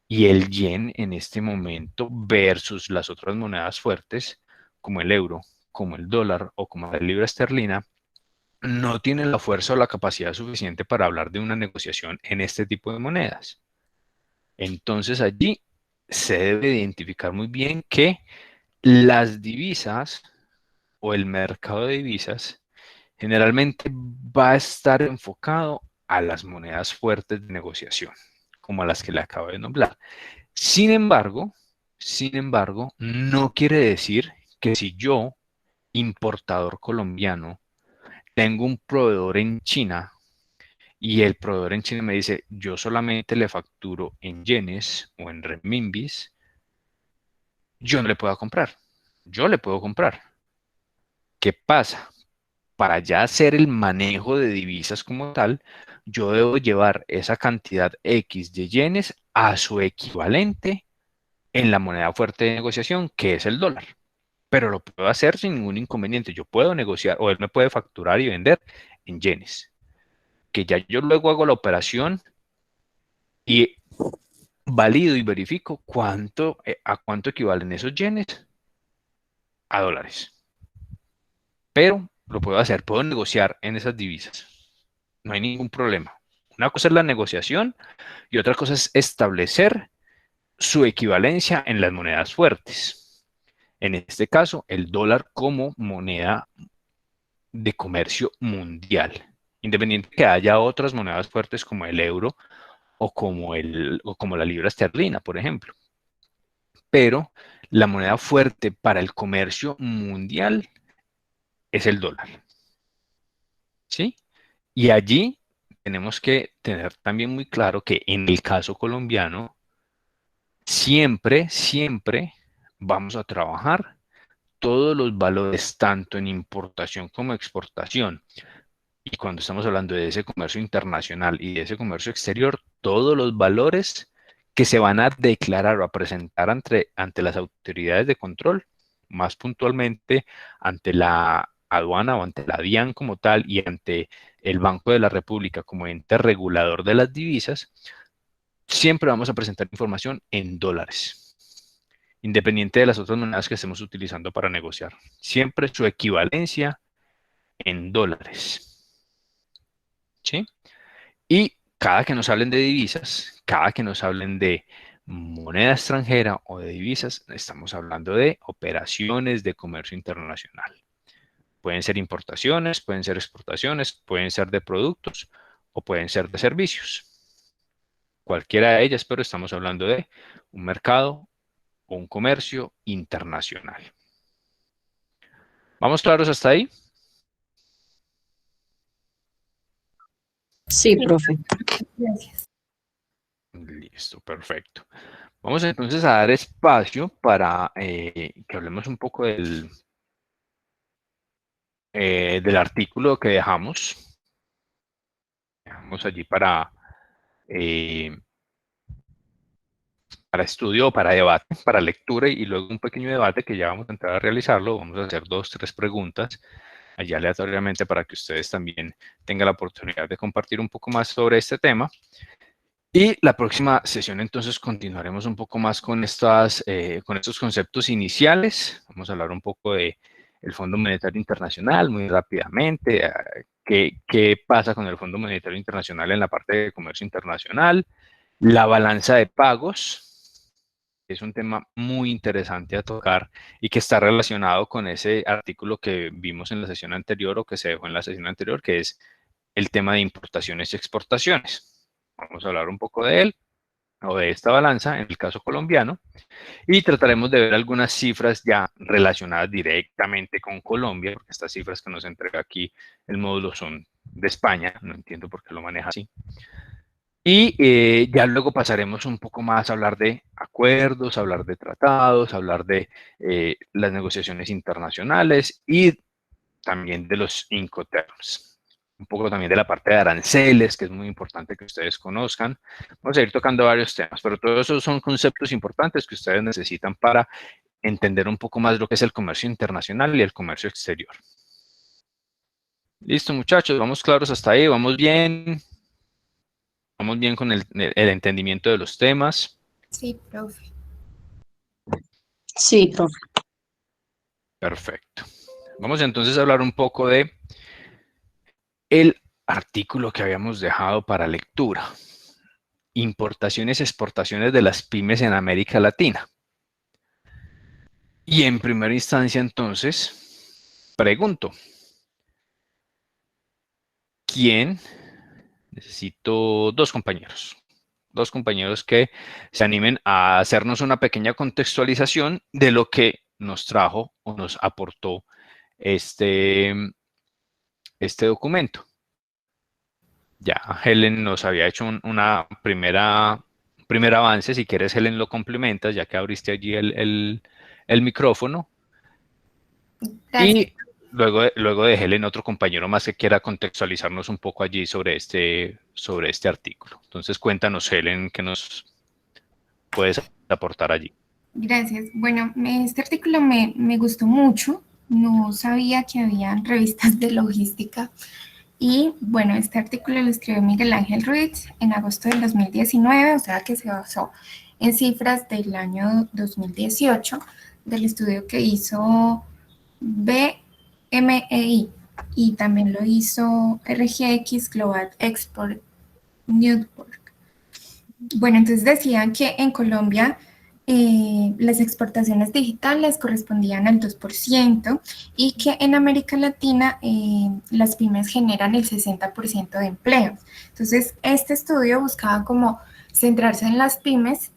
Y el yen en este momento versus las otras monedas fuertes, como el euro, como el dólar o como la libra esterlina, no tiene la fuerza o la capacidad suficiente para hablar de una negociación en este tipo de monedas. Entonces allí se debe identificar muy bien que las divisas o el mercado de divisas generalmente va a estar enfocado a las monedas fuertes de negociación, como a las que le acabo de nombrar. Sin embargo, no quiere decir que si yo, importador colombiano, tengo un proveedor en China y el proveedor en China me dice, yo solamente le facturo en yenes o en renminbis, yo no le puedo comprar. Yo le puedo comprar. ¿Qué pasa? Para ya hacer el manejo de divisas como tal, yo debo llevar esa cantidad X de yenes a su equivalente en la moneda fuerte de negociación, que es el dólar. Pero lo puedo hacer sin ningún inconveniente. Yo puedo negociar o él me puede facturar y vender en yenes. Que ya yo luego hago la operación y valido y verifico a cuánto equivalen esos yenes a dólares. Pero lo puedo hacer, puedo negociar en esas divisas. No hay ningún problema. Una cosa es la negociación y otra cosa es establecer su equivalencia en las monedas fuertes. En este caso, el dólar como moneda de comercio mundial. Independiente que haya otras monedas fuertes como el euro o como la libra esterlina, por ejemplo. Pero la moneda fuerte para el comercio mundial es el dólar. ¿Sí? Y allí tenemos que tener también muy claro que en el caso colombiano, siempre vamos a trabajar todos los valores, tanto en importación como exportación. Y cuando estamos hablando de ese comercio internacional y de ese comercio exterior, todos los valores que se van a declarar o a presentar ante las autoridades de control, más puntualmente ante la aduana o ante la DIAN como tal y ante el Banco de la República como ente regulador de las divisas, siempre vamos a presentar información en dólares, independiente de las otras monedas que estemos utilizando para negociar. Siempre su equivalencia en dólares. ¿Sí? Y cada que nos hablen de divisas, cada que nos hablen de moneda extranjera o de divisas, estamos hablando de operaciones de comercio internacional. Pueden ser importaciones, pueden ser exportaciones, pueden ser de productos o pueden ser de servicios. Cualquiera de ellas, pero estamos hablando de un mercado o un comercio internacional. ¿Vamos claros hasta ahí? Sí, profe. Gracias. Listo, perfecto. Vamos entonces a dar espacio para que hablemos un poco del artículo que dejamos. Dejamos allí para estudio, para debate, para lectura y luego un pequeño debate que ya vamos a entrar a realizarlo. Vamos a hacer 2, 3 preguntas allá aleatoriamente para que ustedes también tengan la oportunidad de compartir un poco más sobre este tema. Y la próxima sesión entonces continuaremos un poco más con estos conceptos iniciales. Vamos a hablar un poco de el Fondo Monetario Internacional muy rápidamente, qué pasa con el Fondo Monetario Internacional en la parte de comercio internacional, la balanza de pagos, es un tema muy interesante a tocar y que está relacionado con ese artículo que vimos en la sesión anterior o que se dejó en la sesión anterior, que es el tema de importaciones y exportaciones. Vamos a hablar un poco de él o de esta balanza en el caso colombiano y trataremos de ver algunas cifras ya relacionadas directamente con Colombia, porque estas cifras que nos entrega aquí el módulo son de España, no entiendo por qué lo maneja así. Y ya luego pasaremos un poco más a hablar de acuerdos, hablar de tratados, hablar de las negociaciones internacionales y también de los Incoterms. Un poco también de la parte de aranceles, que es muy importante que ustedes conozcan. Vamos a ir tocando varios temas, pero todos esos son conceptos importantes que ustedes necesitan para entender un poco más lo que es el comercio internacional y el comercio exterior. Listo, muchachos, vamos claros hasta ahí, vamos bien. Vamos bien con el entendimiento de los temas. Sí, profe. Sí, profe. Perfecto. Vamos entonces a hablar un poco de el artículo que habíamos dejado para lectura. Importaciones y exportaciones de las pymes en América Latina. Y en primera instancia, entonces, pregunto, ¿quién? Necesito dos compañeros que se animen a hacernos una pequeña contextualización de lo que nos trajo o nos aportó este documento. Ya Helen nos había hecho un primer avance. Si quieres, Helen, lo complementas, ya que abriste allí el micrófono. Gracias. Y luego de Helen, otro compañero más que quiera contextualizarnos un poco allí sobre este artículo. Entonces, cuéntanos, Helen, ¿qué nos puedes aportar allí? Gracias. Bueno, este artículo me gustó mucho. No sabía que había revistas de logística. Y bueno, este artículo lo escribió Miguel Ángel Ruiz en agosto del 2019, o sea que se basó en cifras del año 2018, del estudio que hizo BMEI y también lo hizo RGX Global Export Network. Bueno, entonces decían que en Colombia las exportaciones digitales correspondían al 2% y que en América Latina las pymes generan el 60% de empleos. Entonces, este estudio buscaba como centrarse en las pymes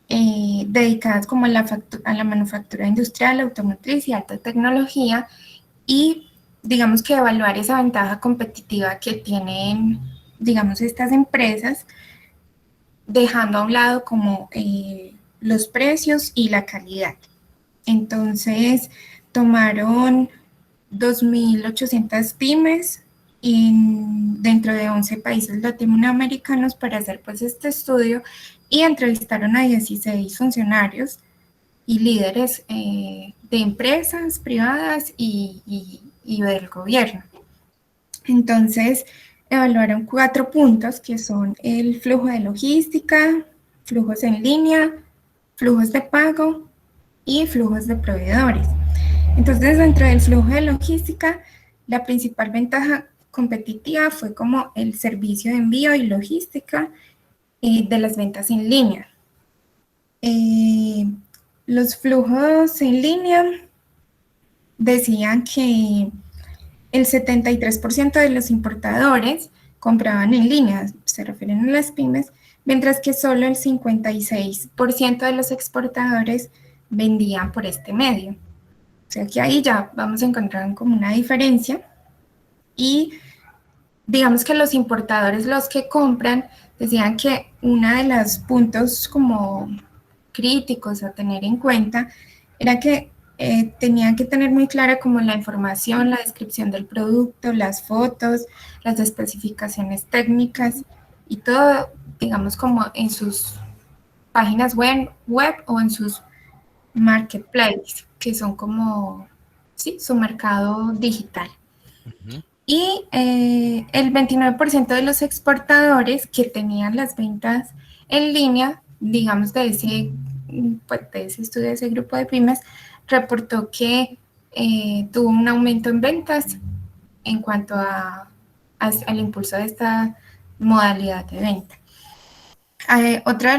dedicadas como a la manufactura industrial, automotriz y alta tecnología y digamos que evaluar esa ventaja competitiva que tienen, digamos, estas empresas, dejando a un lado como los precios y la calidad. Entonces, tomaron 2.800 pymes dentro de 11 países latinoamericanos para hacer pues este estudio y entrevistaron a 16 funcionarios y líderes de empresas privadas y del gobierno. Entonces, evaluaron 4 puntos que son el flujo de logística, flujos en línea, flujos de pago y flujos de proveedores. Entonces, dentro del flujo de logística, la principal ventaja competitiva fue como el servicio de envío y logística de las ventas en línea. Los flujos en línea decían que el 73% de los importadores compraban en línea, se refieren a las pymes, mientras que solo el 56% de los exportadores vendían por este medio. O sea que ahí ya vamos a encontrar como una diferencia. Y digamos que los importadores, los que compran, decían que uno de los puntos como críticos a tener en cuenta era que tenían que tener muy clara como la información, la descripción del producto, las fotos, las especificaciones técnicas y todo, digamos, como en sus páginas web o en sus marketplaces, que son como, sí, su mercado digital. Y el 29% de los exportadores que tenían las ventas en línea, digamos, pues, de ese estudio, de ese grupo de pymes, reportó que tuvo un aumento en ventas en cuanto al impulso de esta modalidad de venta. Otro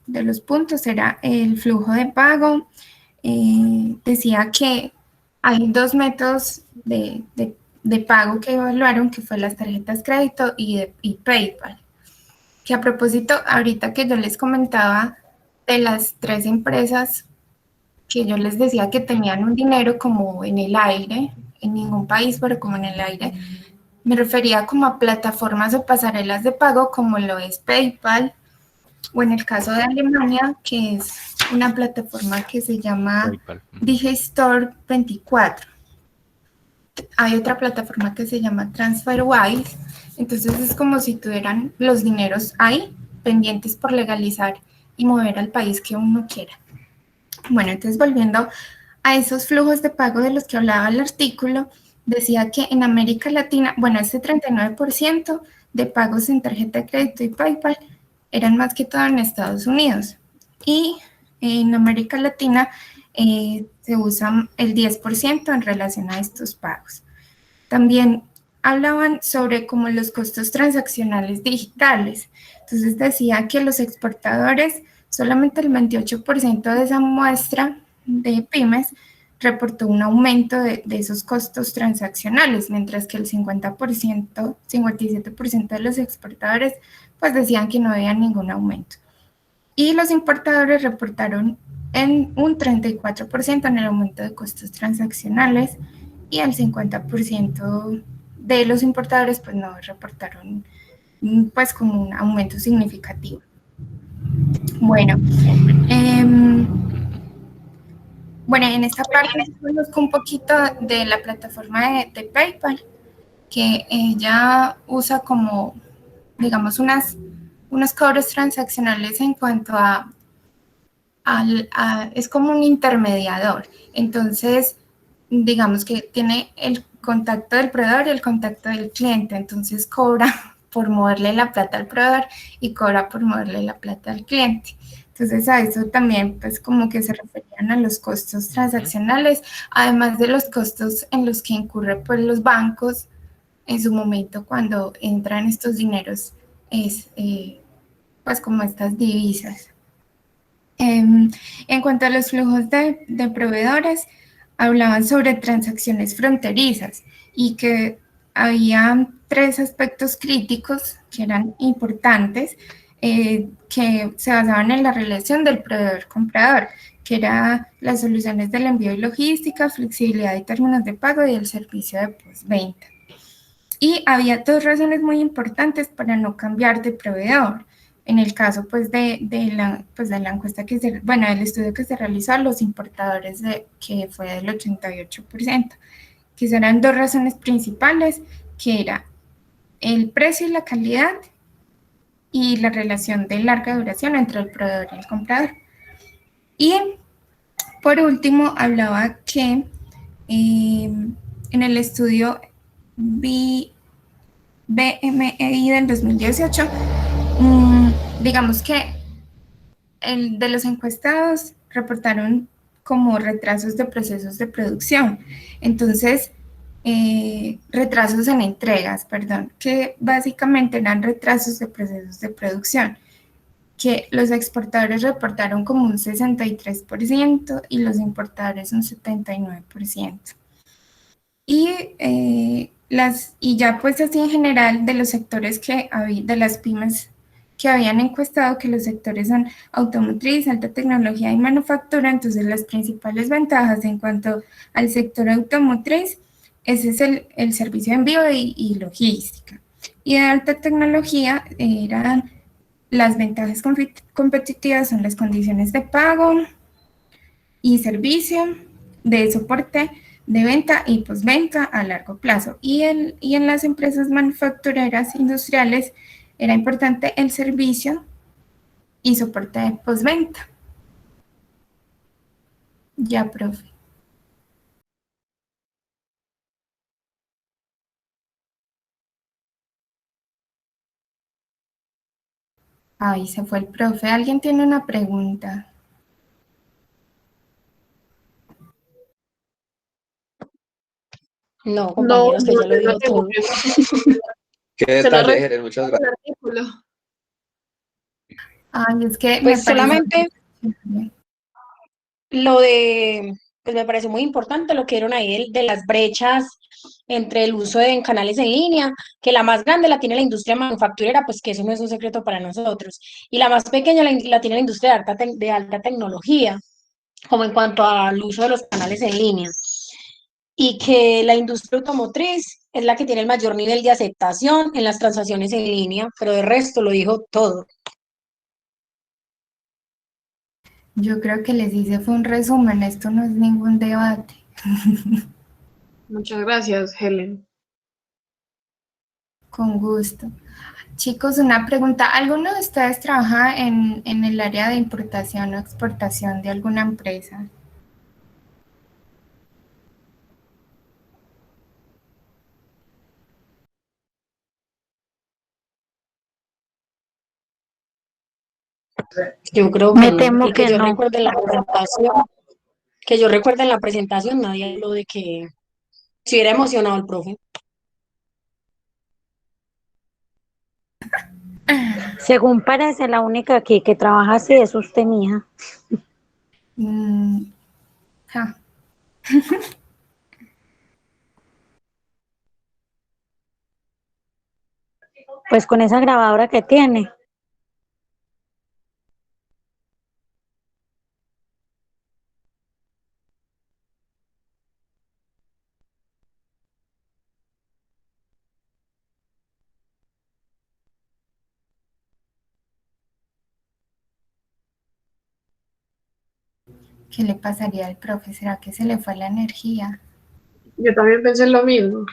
de los puntos era el flujo de pago. Decía que hay dos métodos de pago que evaluaron, que fue las tarjetas crédito y PayPal. Que a propósito, ahorita que yo les comentaba de las 3 empresas que yo les decía que tenían un dinero como en el aire, en ningún país, pero como en el aire, me refería como a plataformas o pasarelas de pago como lo es PayPal, o en el caso de Alemania, que es una plataforma que se llama Digistore24. Hay otra plataforma que se llama TransferWise, entonces es como si tuvieran los dineros ahí, pendientes por legalizar y mover al país que uno quiera. Bueno, entonces volviendo a esos flujos de pago de los que hablaba el artículo, decía que en América Latina, bueno, ese 39% de pagos en tarjeta de crédito y PayPal eran más que todo en Estados Unidos. Y en América Latina se usa el 10% en relación a estos pagos. También hablaban sobre como los costos transaccionales digitales. Entonces decía que los exportadores, solamente el 28% de esa muestra de pymes reportó un aumento de esos costos transaccionales, mientras que el 57% de los exportadores pues decían que no había ningún aumento. Y los importadores reportaron en un 34% en el aumento de costos transaccionales y el 50% de los importadores pues no reportaron pues como un aumento significativo. Bueno, bueno, en esta parte conozco un poquito de la plataforma de PayPal, que ella usa como, digamos, unos cobros transaccionales en cuanto es como un intermediador. Entonces, digamos que tiene el contacto del proveedor y el contacto del cliente, entonces cobra por moverle la plata al proveedor y cobra por moverle la plata al cliente. Entonces a eso también pues como que se referían a los costos transaccionales, además de los costos en los que incurren pues los bancos en su momento cuando entran estos dineros, pues como estas divisas. En cuanto a los flujos de proveedores, hablaban sobre transacciones fronterizas y que había 3 aspectos críticos que eran importantes, que se basaban en la relación del proveedor-comprador, que era las soluciones del envío y logística, flexibilidad y términos de pago y el servicio de postventa. Y había 2 razones muy importantes para no cambiar de proveedor. En el caso pues de la encuesta que el estudio que se realizó a los importadores que fue del 88%, que eran 2 razones principales, que era el precio y la calidad y la relación de larga duración entre el proveedor y el comprador. Y por último hablaba que en el estudio BMEI del 2018, digamos que de los encuestados reportaron como retrasos de procesos de producción. Entonces, retrasos en entregas, que básicamente eran retrasos de procesos de producción, que los exportadores reportaron como un 63% y los importadores un 79%. Y ya pues así en general de los sectores de las pymes que habían encuestado, que los sectores son automotriz, alta tecnología y manufactura. Entonces las principales ventajas en cuanto al sector automotriz, ese es el servicio de envío y logística. Y de alta tecnología eran las ventajas competitivas, son las condiciones de pago y servicio, de soporte, de venta y postventa a largo plazo. Y en las empresas manufactureras industriales era importante el servicio y soporte de postventa. Ya, profe. Ahí se fue el profe. ¿Alguien tiene una pregunta? No, No, compañeros, que ya lo yo no dijo tengo todo. Qué Se nos detalle, repite Helen, muchas gracias. el artículo. Ay, es que me Pues pareció... solamente lo de, pues me pareció muy importante lo que dieron ahí de las brechas entre el uso de canales en línea, que la más grande la tiene la industria manufacturera, pues que eso no es un secreto para nosotros, y la más pequeña la tiene la industria de alta tecnología, como en cuanto al uso de los canales en línea, y que la industria automotriz es la que tiene el mayor nivel de aceptación en las transacciones en línea, pero de resto lo dijo todo. Yo creo que les hice fue un resumen, esto no es ningún debate. Muchas gracias, Helen. Con gusto. Chicos, una pregunta. ¿Alguno de ustedes trabaja en el área de importación o exportación de alguna empresa? Yo creo que Me no, temo y que que yo no. recuerde en la presentación, nadie habló de que se hubiera emocionado el profe. Según parece, la única aquí que trabaja así es usted, mija. Ja. Pues con esa grabadora que tiene. ¿Qué le pasaría al profe? ¿Será que se le fue la energía? Yo también pensé lo mismo.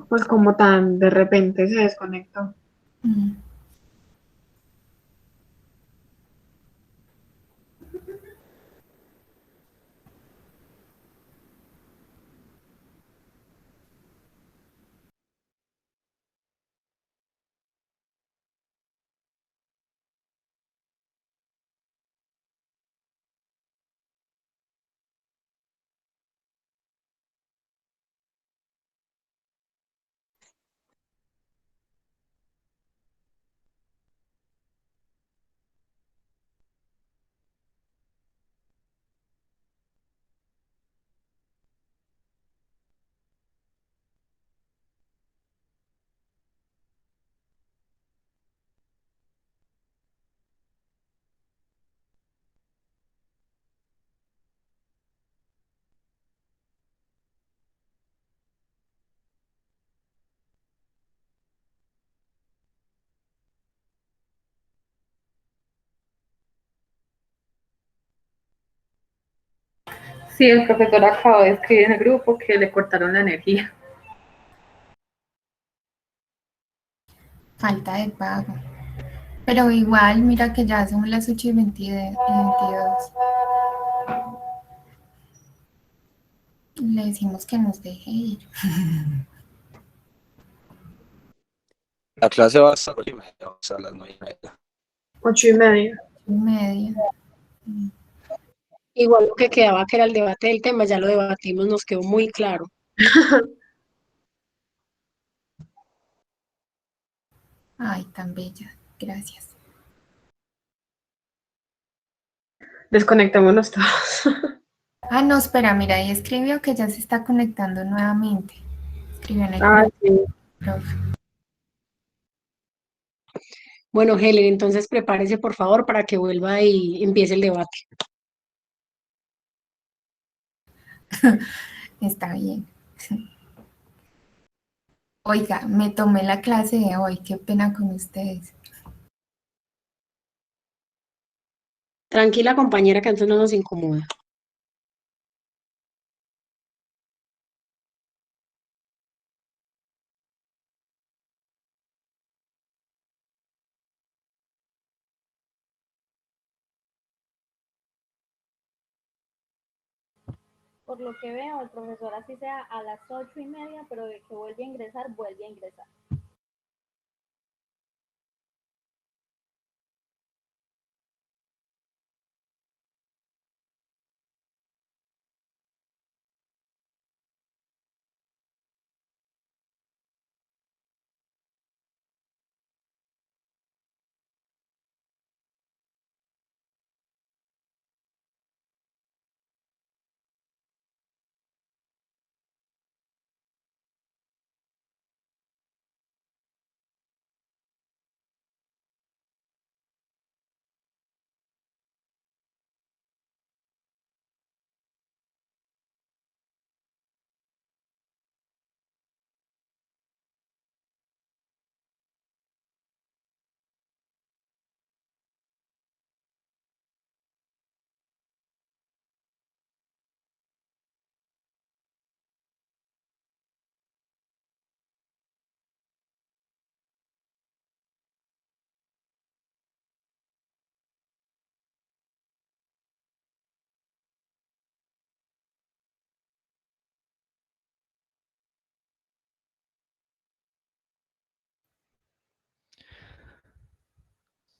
Pues como tan de repente se desconectó. Mm. Sí, el profesor acabó de escribir en el grupo que le cortaron la energía. Falta de pago. Pero igual, mira que ya son las 8:22. Le decimos que nos deje ir. La clase va a estar 8:30, vamos a las 9:30. 8:30. 8:30. Igual lo que quedaba, que era el debate del tema, ya lo debatimos, nos quedó muy claro. Ay, tan bella. Gracias. Desconectémonos todos. Ah, no, espera, mira, ahí escribió que ya se está conectando nuevamente. Escribió en el Ah, grupo, sí. profe. Bueno, Helen, entonces prepárese por favor para que vuelva y empiece el debate. Está bien. Oiga, me tomé la clase de hoy, qué pena con ustedes. Tranquila, compañera, que antes no nos incomoda. Por lo que veo, el profesor así sea a las 8:30, pero de que vuelve a ingresar, vuelve a ingresar.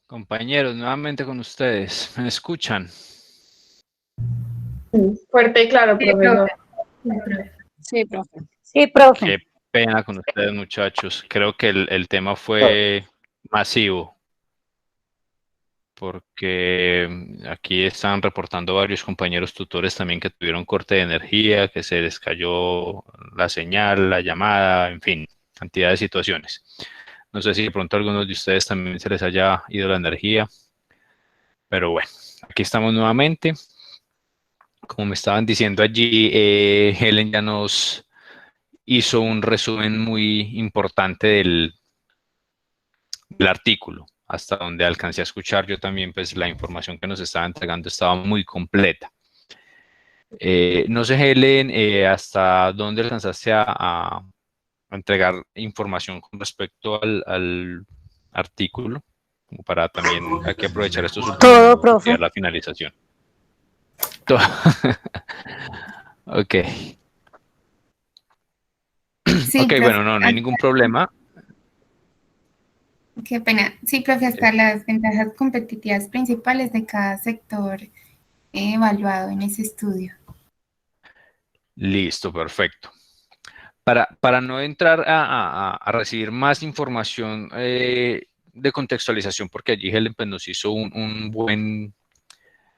Compañeros, nuevamente con ustedes. ¿Me escuchan? Fuerte y claro, Sí, profesor. profe. Sí, profe. Sí, profe. Qué pena con ustedes, muchachos. Creo que el tema fue masivo, porque aquí están reportando varios compañeros tutores también que tuvieron corte de energía, que se les cayó la señal, la llamada, en fin, cantidad de situaciones. No sé si de pronto a algunos de ustedes también se les haya ido la energía, pero bueno, aquí estamos nuevamente. Como me estaban diciendo allí, Helen ya nos hizo un resumen muy importante del artículo. Hasta donde alcancé a escuchar yo también, pues la información que nos estaba entregando estaba muy completa. No sé, Helen, hasta dónde alcanzaste a entregar información con respecto al artículo, como para también hay que aprovechar estos últimos Todo, minutos y profe. dar la finalización. Todo. Ok. Sí, Ok, profe, bueno, no hay ningún problema. qué pena. Sí, profe, hasta las ventajas competitivas principales de cada sector evaluado en ese estudio. Listo, perfecto. Para no entrar a recibir más información de contextualización, porque allí Helen pues, nos hizo un buen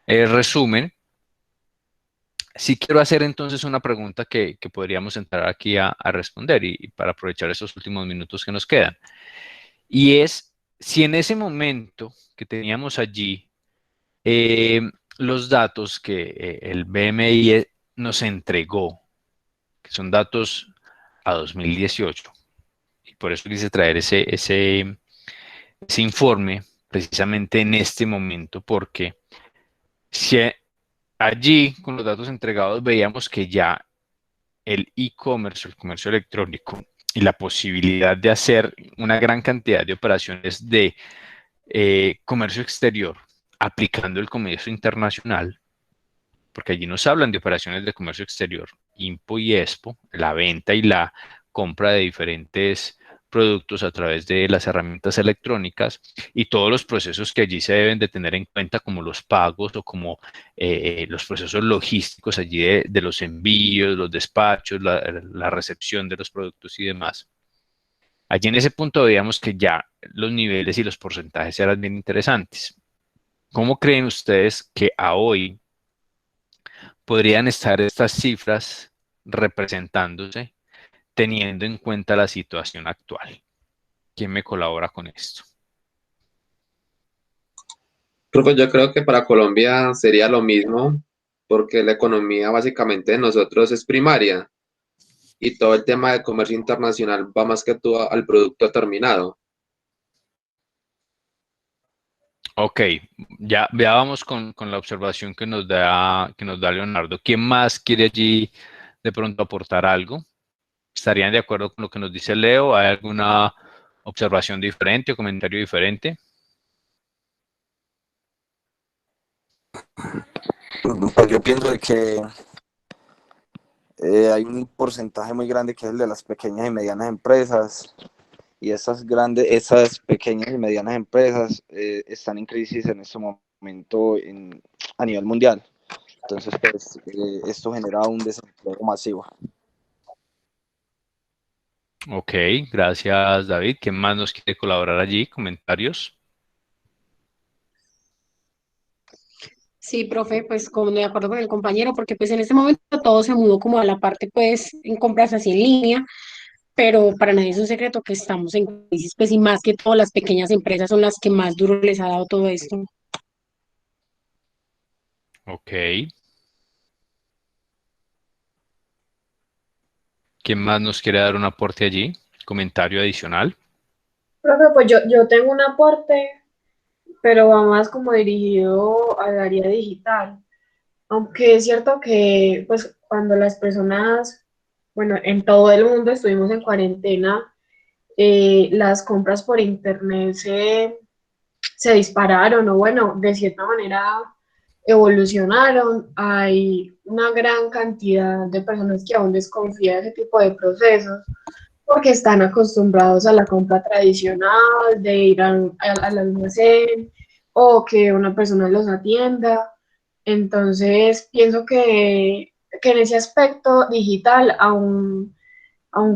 resumen, sí quiero hacer entonces una pregunta que podríamos entrar aquí a responder y para aprovechar esos últimos minutos que nos quedan. Y es, si en ese momento que teníamos allí eh, los datos que el BMI nos entregó, que son datos a 2018, y por eso quise traer ese informe precisamente en este momento, porque si allí con los datos entregados veíamos que ya el e-commerce, el comercio electrónico y la posibilidad de hacer una gran cantidad de operaciones de comercio exterior aplicando el comercio internacional, porque allí nos hablan de operaciones de comercio exterior, IMPO y EXPO, la venta y la compra de diferentes productos a través de las herramientas electrónicas y todos los procesos que allí se deben de tener en cuenta, como los pagos o como los procesos logísticos allí de los envíos, los despachos, la recepción de los productos y demás. Allí en ese punto veíamos que ya los niveles y los porcentajes eran bien interesantes. ¿Cómo creen ustedes que a hoy podrían estar estas cifras representándose teniendo en cuenta la situación actual? ¿Quién me colabora con esto? Profe, yo creo que para Colombia sería lo mismo, porque la economía básicamente de nosotros es primaria. y todo el tema de comercio internacional va más que todo al producto terminado. Ok, ya vamos con la observación que nos da Leonardo. ¿Quién más quiere allí de pronto aportar algo? ¿Estarían de acuerdo con lo que nos dice Leo? ¿Hay alguna observación diferente o comentario diferente? Pues yo pienso de que hay un porcentaje muy grande que es el de las pequeñas y medianas empresas, y esas pequeñas y medianas empresas están en crisis en este momento a nivel mundial. Entonces, pues, esto genera un desempleo masivo. Ok, gracias David. ¿Quién más nos quiere colaborar allí? ¿Comentarios? Sí, profe, pues como de acuerdo con el compañero, porque pues en este momento todo se mudó como a la parte pues en compras así en línea, pero para nadie es un secreto que estamos en crisis, pues y más que todo las pequeñas empresas son las que más duro les ha dado todo esto. Ok. ¿Quién más nos quiere dar un aporte allí? ¿Comentario adicional? Profe, pues yo tengo un aporte, pero va más como dirigido al área digital. Aunque es cierto que, pues, cuando las personas, bueno, en todo el mundo estuvimos en cuarentena, las compras por internet se dispararon o, bueno, de cierta manera evolucionaron. Hay una gran cantidad de personas que aún desconfían de ese tipo de procesos porque están acostumbrados a la compra tradicional, de ir al almacén o que una persona los atienda. Entonces, pienso que en ese aspecto digital aún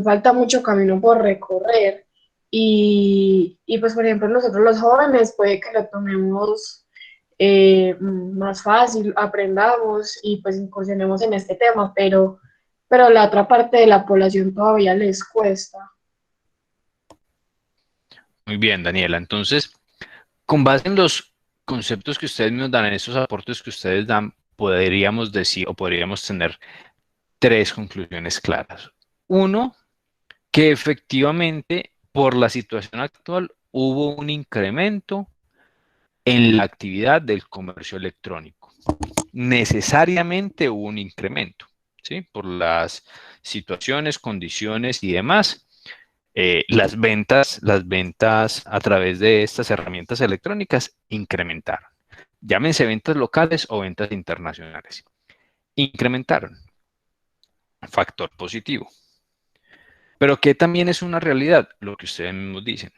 falta mucho camino por recorrer. Y pues, por ejemplo, nosotros los jóvenes puede que lo tomemos más fácil, aprendamos y pues incursionemos en este tema, pero la otra parte de la población todavía les cuesta. Muy bien, Daniela. Entonces, con base en los conceptos que ustedes nos dan, en esos aportes que ustedes dan, podríamos decir o podríamos tener tres conclusiones claras. Uno, que efectivamente por la situación actual hubo un incremento en la actividad del comercio electrónico. Necesariamente hubo un incremento, ¿sí? Por las situaciones, condiciones y demás. Las ventas a través de estas herramientas electrónicas incrementaron. Llámense ventas locales o ventas internacionales. Incrementaron. Factor positivo. Pero ¿qué también es una realidad? Lo que ustedes mismos dicen.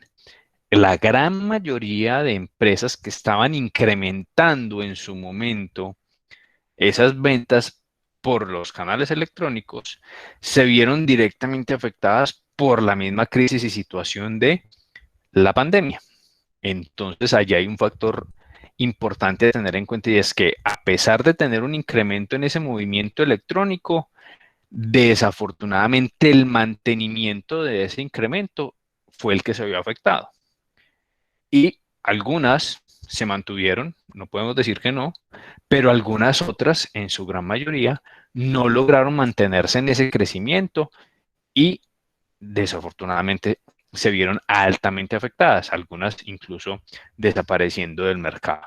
La gran mayoría de empresas que estaban incrementando en su momento esas ventas por los canales electrónicos se vieron directamente afectadas por la misma crisis y situación de la pandemia. Entonces, allí hay un factor importante a tener en cuenta y es que a pesar de tener un incremento en ese movimiento electrónico, desafortunadamente el mantenimiento de ese incremento fue el que se vio afectado. Y algunas se mantuvieron, no podemos decir que no, pero algunas otras, en su gran mayoría, no lograron mantenerse en ese crecimiento y desafortunadamente se vieron altamente afectadas, algunas incluso desapareciendo del mercado.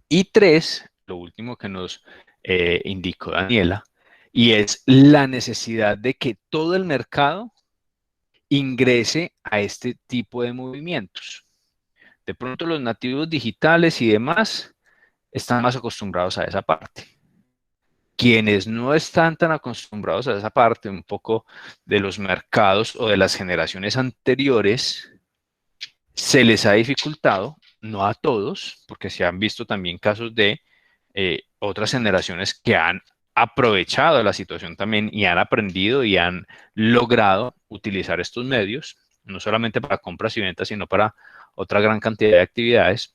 Y tres, lo último que nos indicó Daniela, y es la necesidad de que todo el mercado ingrese a este tipo de movimientos. De pronto los nativos digitales y demás están más acostumbrados a esa parte. Quienes no están tan acostumbrados a esa parte, un poco de los mercados o de las generaciones anteriores, se les ha dificultado, no a todos, porque se han visto también casos de otras generaciones que han aprovechado la situación también y han aprendido y han logrado utilizar estos medios, no solamente para compras y ventas, sino para otra gran cantidad de actividades.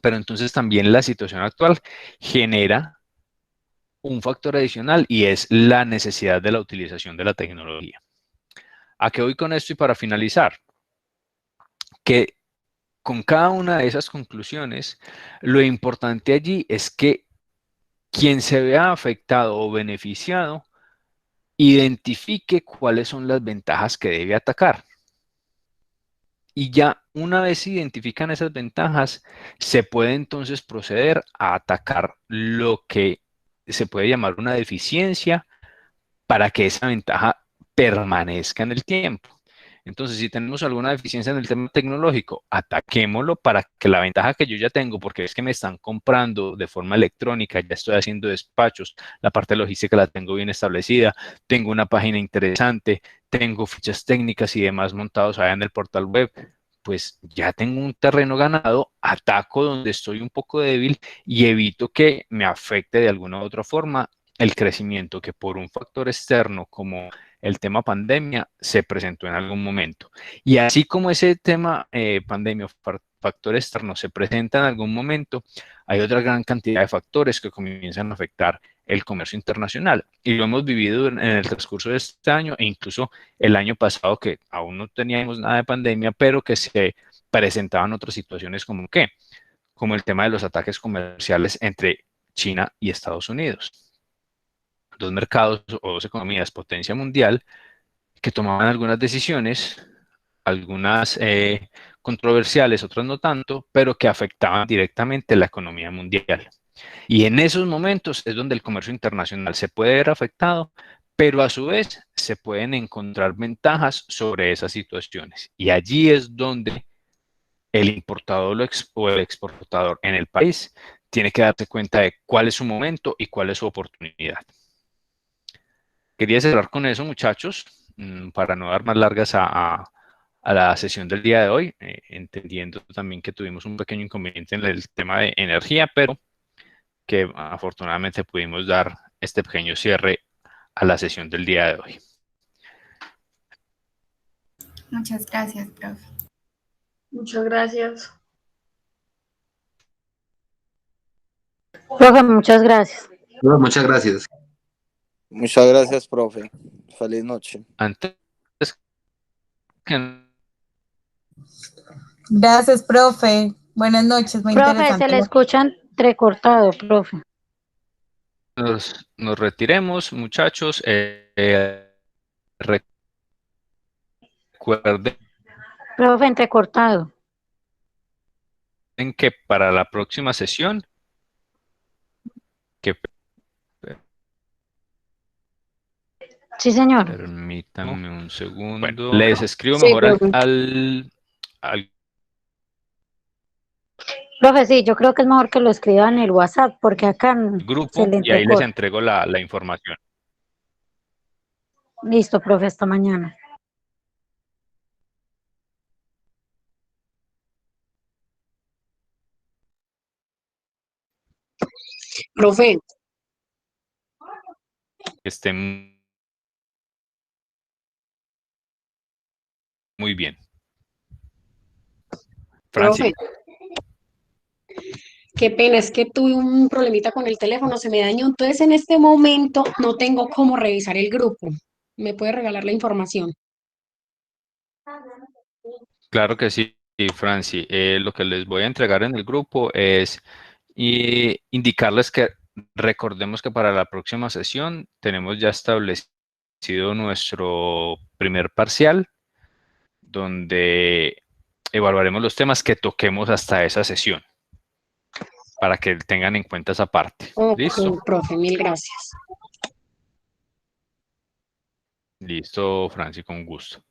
Pero entonces también la situación actual genera un factor adicional y es la necesidad de la utilización de la tecnología. ¿A qué voy con esto? Y para finalizar, que con cada una de esas conclusiones, lo importante allí es que quien se vea afectado o beneficiado identifique cuáles son las ventajas que debe atacar. Y ya una vez se identifican esas ventajas, se puede entonces proceder a atacar lo que se puede llamar una deficiencia para que esa ventaja permanezca en el tiempo. Entonces, si tenemos alguna deficiencia en el tema tecnológico, ataquémoslo para que la ventaja que yo ya tengo, porque es que me están comprando de forma electrónica, ya estoy haciendo despachos, la parte logística la tengo bien establecida, tengo una página interesante, tengo fichas técnicas y demás montados allá en el portal web, pues ya tengo un terreno ganado, ataco donde estoy un poco débil y evito que me afecte de alguna u otra forma el crecimiento que por un factor externo como el tema pandemia se presentó en algún momento. Y así como ese tema pandemia o factor externo se presenta en algún momento, hay otra gran cantidad de factores que comienzan a afectar el comercio internacional. Y lo hemos vivido en el transcurso de este año e incluso el año pasado, que aún no teníamos nada de pandemia, pero que se presentaban otras situaciones como ¿qué? Como el tema de los ataques comerciales entre China y Estados Unidos. Dos mercados o dos economías potencia mundial que tomaban algunas decisiones, algunas controversiales, otras no tanto, pero que afectaban directamente la economía mundial. Y en esos momentos es donde el comercio internacional se puede ver afectado, pero a su vez se pueden encontrar ventajas sobre esas situaciones. Y allí es donde el importador o el exportador en el país tiene que darse cuenta de cuál es su momento y cuál es su oportunidad. Quería cerrar con eso, muchachos, para no dar más largas a la sesión del día de hoy, entendiendo también que tuvimos un pequeño inconveniente en el tema de energía, pero que afortunadamente pudimos dar este pequeño cierre a la sesión del día de hoy. Muchas gracias, profe. Muchas gracias. Profe, muchas gracias. Bueno, muchas gracias. Muchas gracias, profe. Feliz noche. Antes que Gracias, profe. Buenas noches, muy Profe, interesante. se le escuchan entrecortado, profe. nos retiremos, muchachos, recuerden Profe, entrecortado. que para la próxima sesión, que Sí, señor. permítanme un segundo. Bueno, les escribo Sí, mejor profe. al Profe, sí, yo creo que es mejor que lo escriba en el WhatsApp, porque acá se grupo le y ahí les entrecorta. entrego la información. Listo, profe, hasta mañana. Profe, Que estén muy bien. Francis. profe, qué pena, es que tuve un problemita con el teléfono, se me dañó, entonces en este momento no tengo cómo revisar el grupo. ¿Me puede regalar la información? Claro que sí, Franci. Lo que les voy a entregar en el grupo es indicarles que recordemos que para la próxima sesión tenemos ya establecido nuestro primer parcial, donde evaluaremos los temas que toquemos hasta esa sesión, para que tengan en cuenta esa parte. Ok, ¿Listo? profe, mil gracias. Listo, Franci, con gusto.